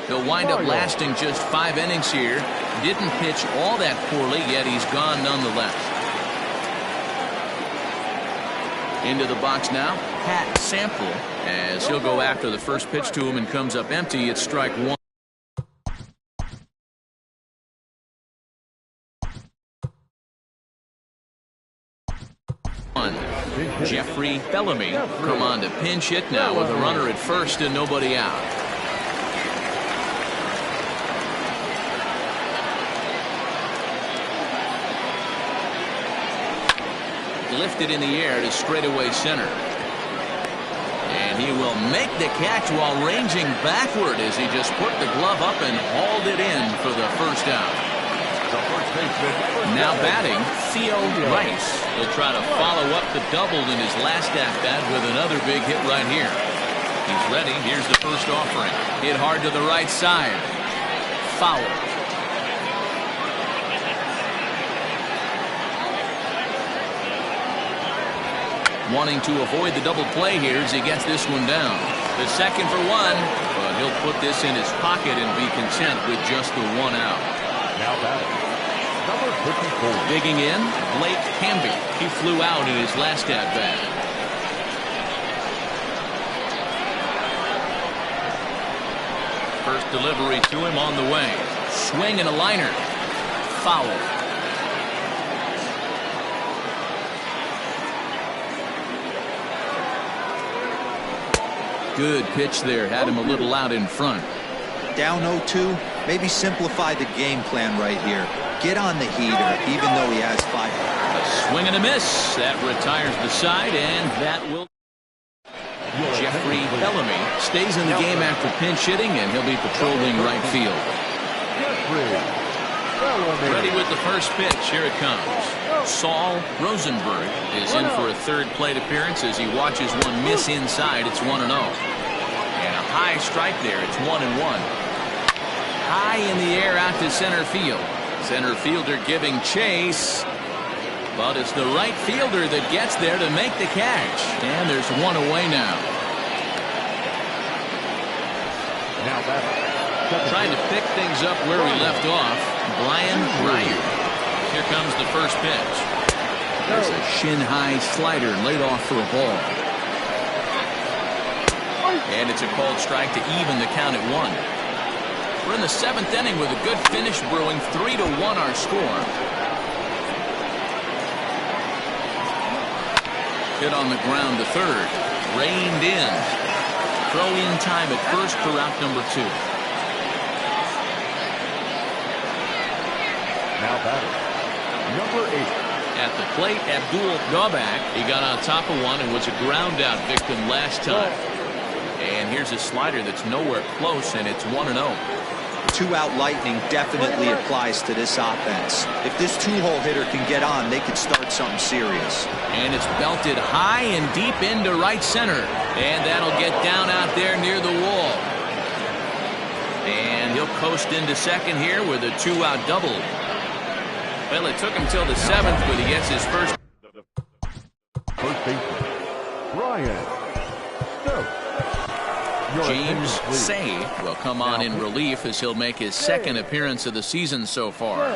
He'll wind up lasting just 5 innings here. Didn't pitch all that poorly, yet he's gone nonetheless. Into the box now, Pat Sample, as he'll go after the first pitch to him and comes up empty. It's strike 1. Jeffrey Bellamy come on to pinch hit now with a runner at first and nobody out. Lifted in the air to straightaway center. And he will make the catch while ranging backward as he just put the glove up and hauled it in for the first out. Now batting, Theo Rice. He'll try to follow up the double in his last at-bat with another big hit right here. He's ready. Here's the first offering. Hit hard to the right side. Foul. Wanting to avoid the double play here as he gets this one down. The second for 1, but he'll put this in his pocket and be content with just the 1 out. Now batting, number 54. Digging in, Blake Hamby. He flew out in his last at-bat. First delivery to him on the way. Swing and a liner. Foul. Good pitch there. Had him a little out in front. Down 0-2. Maybe simplify the game plan right here. Get on the heater, even though he has 5. A swing and a miss. That retires the side, and that will. Jeffrey Bellamy stays in the game after pinch hitting, and he'll be patrolling right field. Ready with the first pitch. Here it comes. Saul Rosenberg is in for a third plate appearance as he watches one miss inside. It's 1-0. And a high strike there. It's 1-1. High in the air out to center field. Center fielder giving chase. But it's the right fielder that gets there to make the catch. And there's one away now. Now batting. Trying to pick things up where we left off. Brian Ryan. Here comes the first pitch. There's a shin-high slider laid off for a ball. And it's a called strike to even the count at 1. We're in the 7th inning with a good finish brewing. 3-1 our score. Hit on the ground to third. Reined in. Throw in time at first for out number 2. Now batting, number 8. At the plate, Abdul Gobak. He got on top of one and was a ground out victim last time. And here's a slider that's nowhere close, and it's 1-0. 2-out lightning definitely applies to this offense. If this 2-hole hitter can get on, they could start something serious. And it's belted high and deep into right center. And that'll get down out there near the wall. And he'll coast into second here with a 2-out double. Well, it took him till the 7th, but he gets his first. First baseman, Brian Stokes. James Say will come on in relief as he'll make his second appearance of the season so far.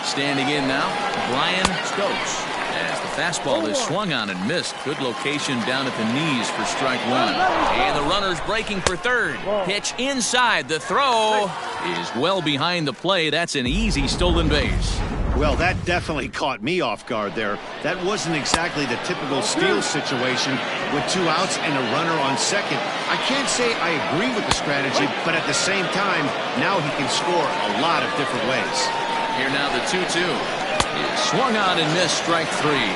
Standing in now, Brian Stokes. As the fastball is swung on and missed. Good location down at the knees for strike one. And the runner's breaking for third. Pitch inside. The throw is well behind the play. That's an easy stolen base. Well, that definitely caught me off guard there. That wasn't exactly the typical steal situation with 2 outs and a runner on second. I can't say I agree with the strategy, but at the same time, now he can score a lot of different ways. Here now the 2-2. Is swung on and missed, strike three.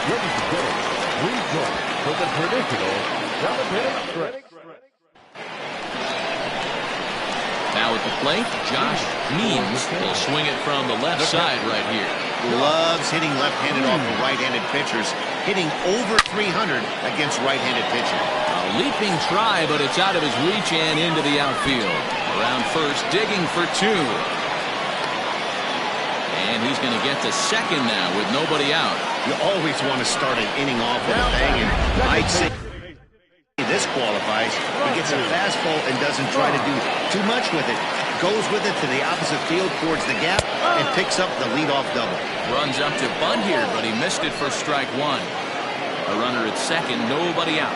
Ready to go. Rejoin for the traditional 7-inning stretch. Now at the plate, Josh Means will swing it from the left side right here. Loves hitting left-handed off of right-handed pitchers, hitting over 300 against right-handed pitching. A leaping try, but it's out of his reach and into the outfield. Around first, digging for two. And he's going to get to second now with nobody out. You always want to start an inning off with a bang, and I'd say this qualifies. He gets a fastball and doesn't try to do too much with it. Goes with it to the opposite field towards the gap and picks up the leadoff double. Runs up to bunt here, but he missed it for strike one. A runner at second, nobody out.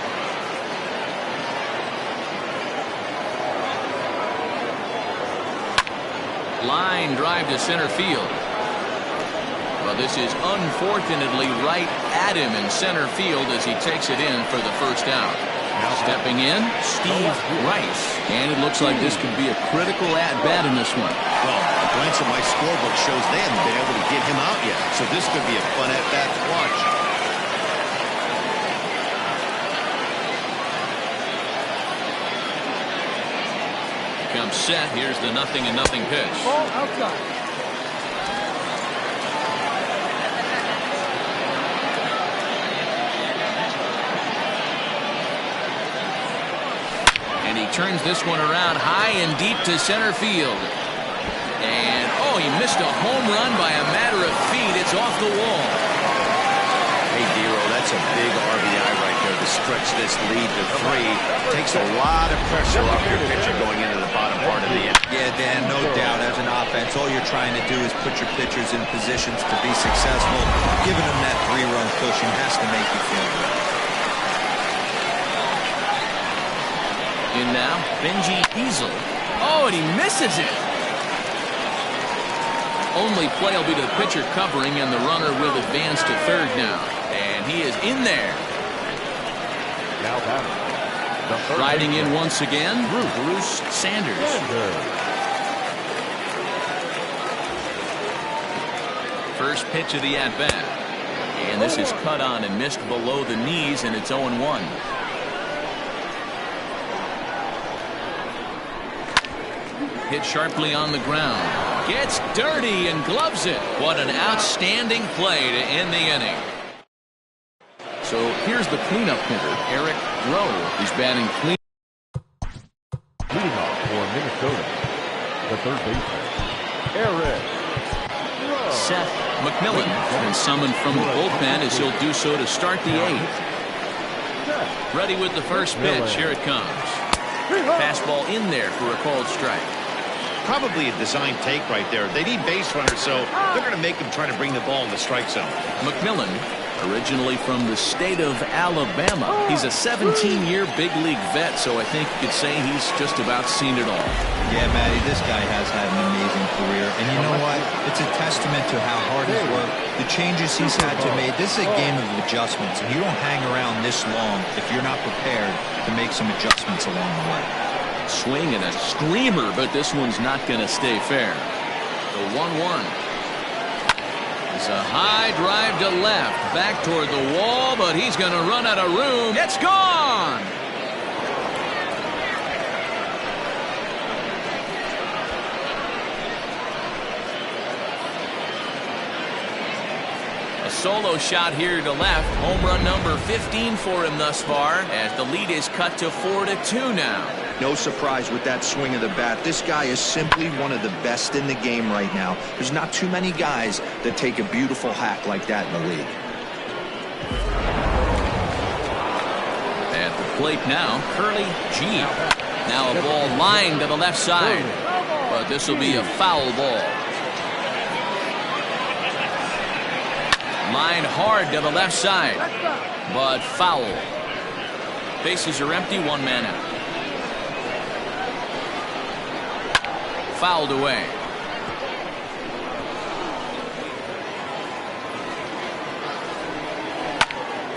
Line drive to center field. Well, this is unfortunately right at him in center field as he takes it in for the first out. Now stepping in, Steve Rice. And it looks like this could be a critical at-bat in this one. Well, a glance at my scorebook shows they haven't been able to get him out yet. So this could be a fun at-bat to watch. Comes set. Here's the 0-0 pitch. Ball outside. And he turns this one around high and deep to center field. And, oh, he missed a home run by a matter of feet. It's off the wall. Hey, Dero, that's a big RBI right there to stretch this lead to 3. Takes a lot of pressure off your pitcher going into the bottom part of the inning. Yeah, Dan, no doubt. As an offense, all you're trying to do is put your pitchers in positions to be successful. Giving them that 3-run cushion has to make you feel good. In now, Benji Easel. Oh, and he misses it. Only play will be to the pitcher covering, and the runner will advance to third now. And he is in there. Now batting. Riding in once again, Bruce Sanders. First pitch of the at-bat. And this is cut on and missed below the knees, and it's 0-1. Hit sharply on the ground. Gets dirty and gloves it. What an outstanding play to end the inning. So here's the cleanup hitter, Eric Rowe. He's batting clean. Leading off for Minnesota, the third baseman, Eric Rowe. Seth McMillan has been summoned from the bullpen as he'll do so to start the 8th. Ready with the first pitch. Here it comes. Fastball in there for a called strike. Probably a design take right there. They need base runners, so they're going to make him try to bring the ball in the strike zone. McMillan, originally from the state of Alabama. He's a 17-year big league vet, so I think you could say he's just about seen it all. Yeah, Matty, this guy has had an amazing career. And you know what? It's a testament to how hard he's worked, the changes he's had to make. This is a game of adjustments, and you don't hang around this long if you're not prepared to make some adjustments along the way. Swing and a screamer, but this one's not going to stay fair. The 1-1. It's a high drive to left, back toward the wall, but he's going to run out of room. It's gone! A solo shot here to left. Home run number 15 for him thus far, as the lead is cut to 4-2 now. No surprise with that swing of the bat. This guy is simply one of the best in the game right now. There's not too many guys that take a beautiful hack like that in the league. plate now, Curly G. Now a ball lined to the left side, but this will be a foul ball. Line hard to the left side, but foul. Bases are empty, one man out. Fouled away.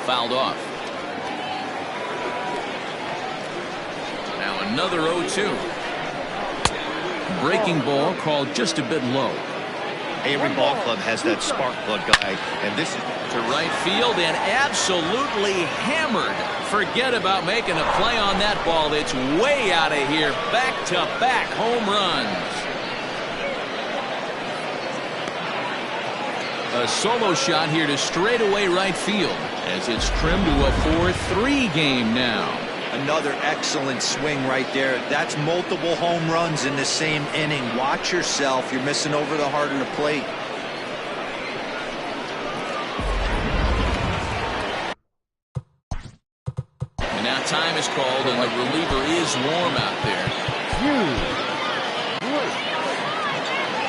Fouled off. Now another 0-2. Breaking ball called just a bit low. Every ball club has that spark plug guy, and this is to right field and absolutely hammered. Forget about making a play on that ball. It's way out of here. Back-to-back home runs. A solo shot here to straightaway right field as it's trimmed to a 4-3 game now. Another excellent swing right there. That's multiple home runs in the same inning. Watch yourself. You're missing over the heart of the plate. And now time is called, and the reliever is warm out there.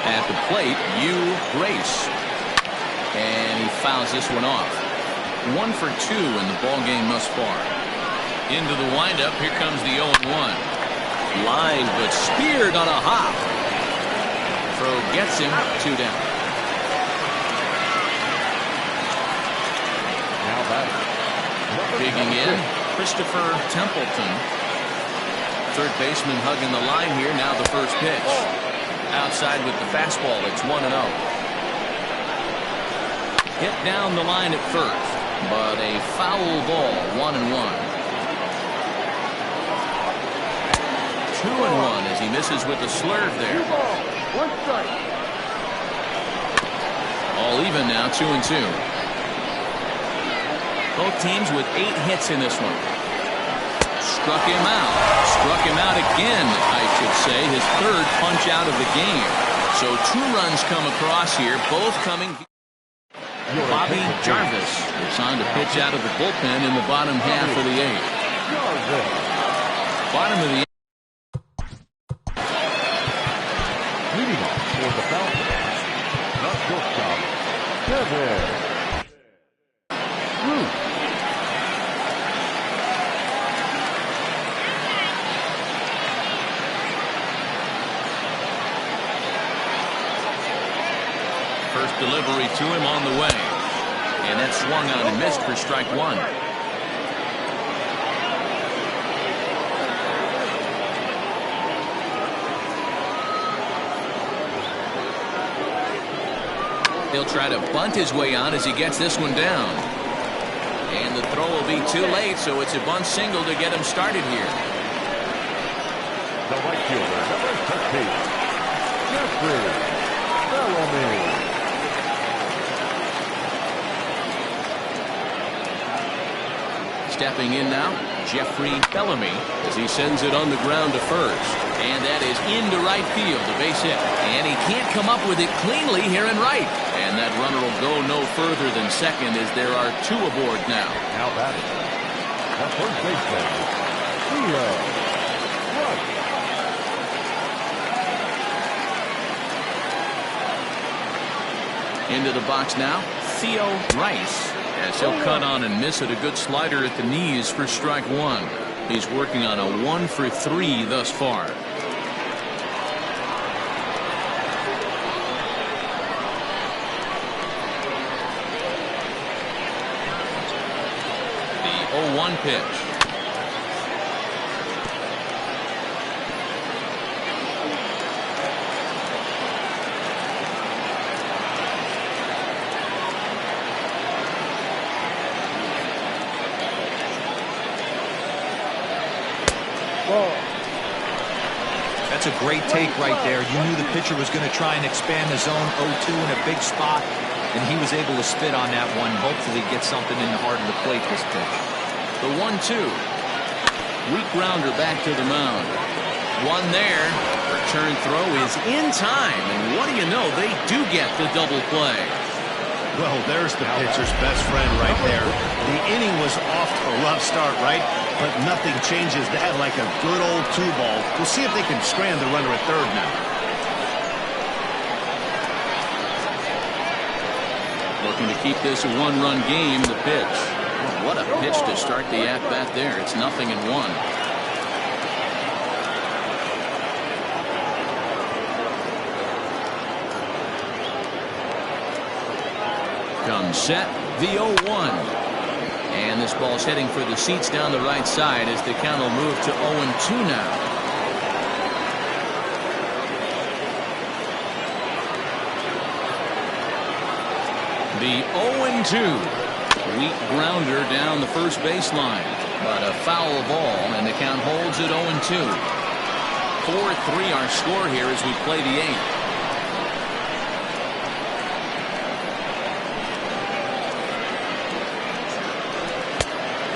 At the plate, Grace. And he fouls this one off. 1 for 2 in the ball game thus far. Into the windup. Here comes the 0-1. Line, but speared on a hop. Throw gets him. 2 down. Now batting. Digging in, Christopher Templeton. Third baseman hugging the line here. Now the first pitch. Outside with the fastball. It's 1-0. Hit down the line at first, but a foul ball. 1-1. 2-1 as he misses with the slurve there. All even now, 2-2. Both teams with 8 hits in this one. Struck him out. Struck him out again, I should say. His third punch out of the game. So 2 runs come across here, both coming. Bobby Jarvis is on to pitch out of the bullpen in the bottom half of the 8th. Bottom of the 8th. Leading off for the Falcons, not shortstop, Kevin Root. First delivery to him on the way. And that swung on and missed for strike 1. He'll try to bunt his way on as he gets this one down. And the throw will be too late, so it's a bunt single to get him started here. The right fielder, number 13, Jeffrey Bellamy. Stepping in now, Jeffrey Bellamy as he sends it on the ground to first. And that is into right field, the base hit. And he can't come up with it cleanly here in right. And that runner will go no further than second as there are 2 aboard now. Now batting, the first baseman, Theo Rush. Into the box now, Theo Rice. As he'll cut on and miss it, a good slider at the knees for strike 1. He's working on a 1 for 3 thus far. The 0-1 pitch. That's a great take right there. You knew the pitcher was going to try and expand the zone 0-2 in a big spot, and he was able to spit on that one. Hopefully get something in the heart of the plate this pitch. The 1-2. Weak grounder back to the mound. One there. Return throw is in time, and what do you know? They do get the double play. Well, there's the pitcher's best friend right there. The inning was off to a rough tough start, right? But nothing changes that like a good old 2-ball. We'll see if they can strand the runner at third now. Looking to keep this a one-run game. The pitch. Oh, what a pitch to start the at-bat there. It's 0-1. Comes set, the 0-1. And this ball's heading for the seats down the right side as the count will move to 0-2 now. The 0-2. Weak grounder down the first baseline. But a foul ball, and the count holds at 0-2. 4-3 our score here as we play the 8th.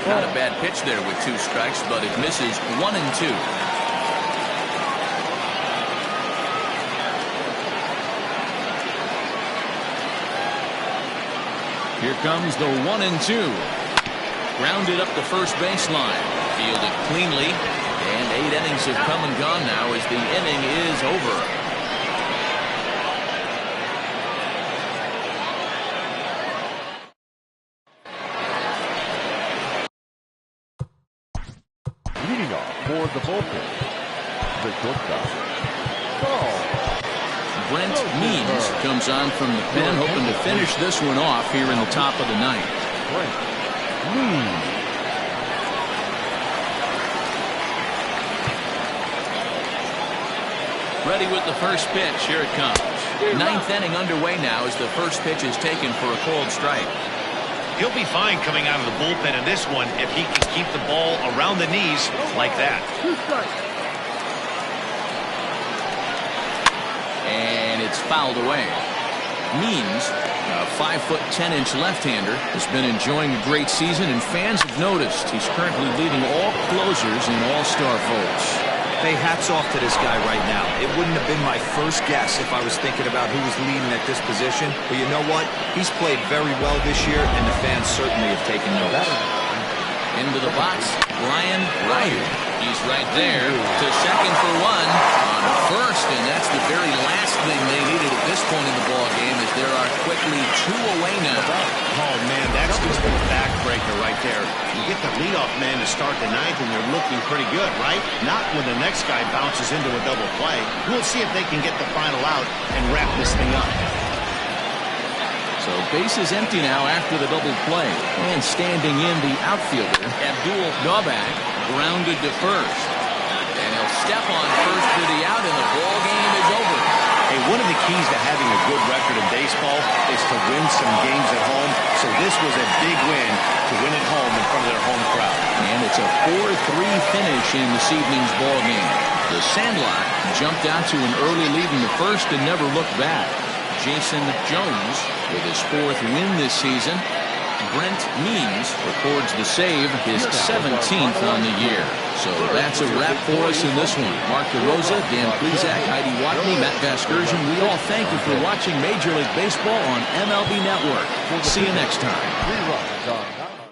Not a bad pitch there with 2 strikes, but it misses 1-2. Here comes the 1-2. Grounded up the first baseline. Fielded cleanly. And 8 innings have come and gone now as the inning is over. Leading off for the Vultures, the shortstop, Ball. Brent Means comes on from the pen, hoping to finish this one off here in the top of the 9th. Brent Means. Ready with the first pitch. Here it comes. 9th inning underway now as the first pitch is taken for a called strike. He'll be fine coming out of the bullpen in this one if he can keep the ball around the knees like that. And it's fouled away. Means, a 5'10" left-hander, has been enjoying a great season, and fans have noticed he's currently leading all closers in all-star votes. Hey, hats off to this guy right now. It wouldn't have been my first guess if I was thinking about who was leading at this position. But you know what? He's played very well this year, and the fans certainly have taken notice. Into the box, Ryan Ryu. He's right there to second for 1 on first, and that's the very last thing they needed at this point in the ball game, as there are quickly 2 away now. Oh, man, that's just a backbreaker right there. You get the leadoff man to start the 9th, and you're looking pretty good, right? Not when the next guy bounces into a double play. We'll see if they can get the final out and wrap this thing up. So base is empty now after the double play. And standing in the outfielder, Abdul Novak, grounded to first. And he'll step on first for the out, and the ball game is over. Hey, one of the keys to having a good record in baseball is to win some games at home. So this was a big win to win at home in front of their home crowd. And it's a 4-3 finish in this evening's ball game. The Sandlot jumped out to an early lead in the first and never looked back. Jason Jones with his 4th win this season. Brent Means records the save, his 17th on the year. So that's a wrap for us in this one. Mark DeRosa, Dan Plezak, Heidi Watney, Matt Vasgersian. We all thank you for watching Major League Baseball on MLB Network. See you next time.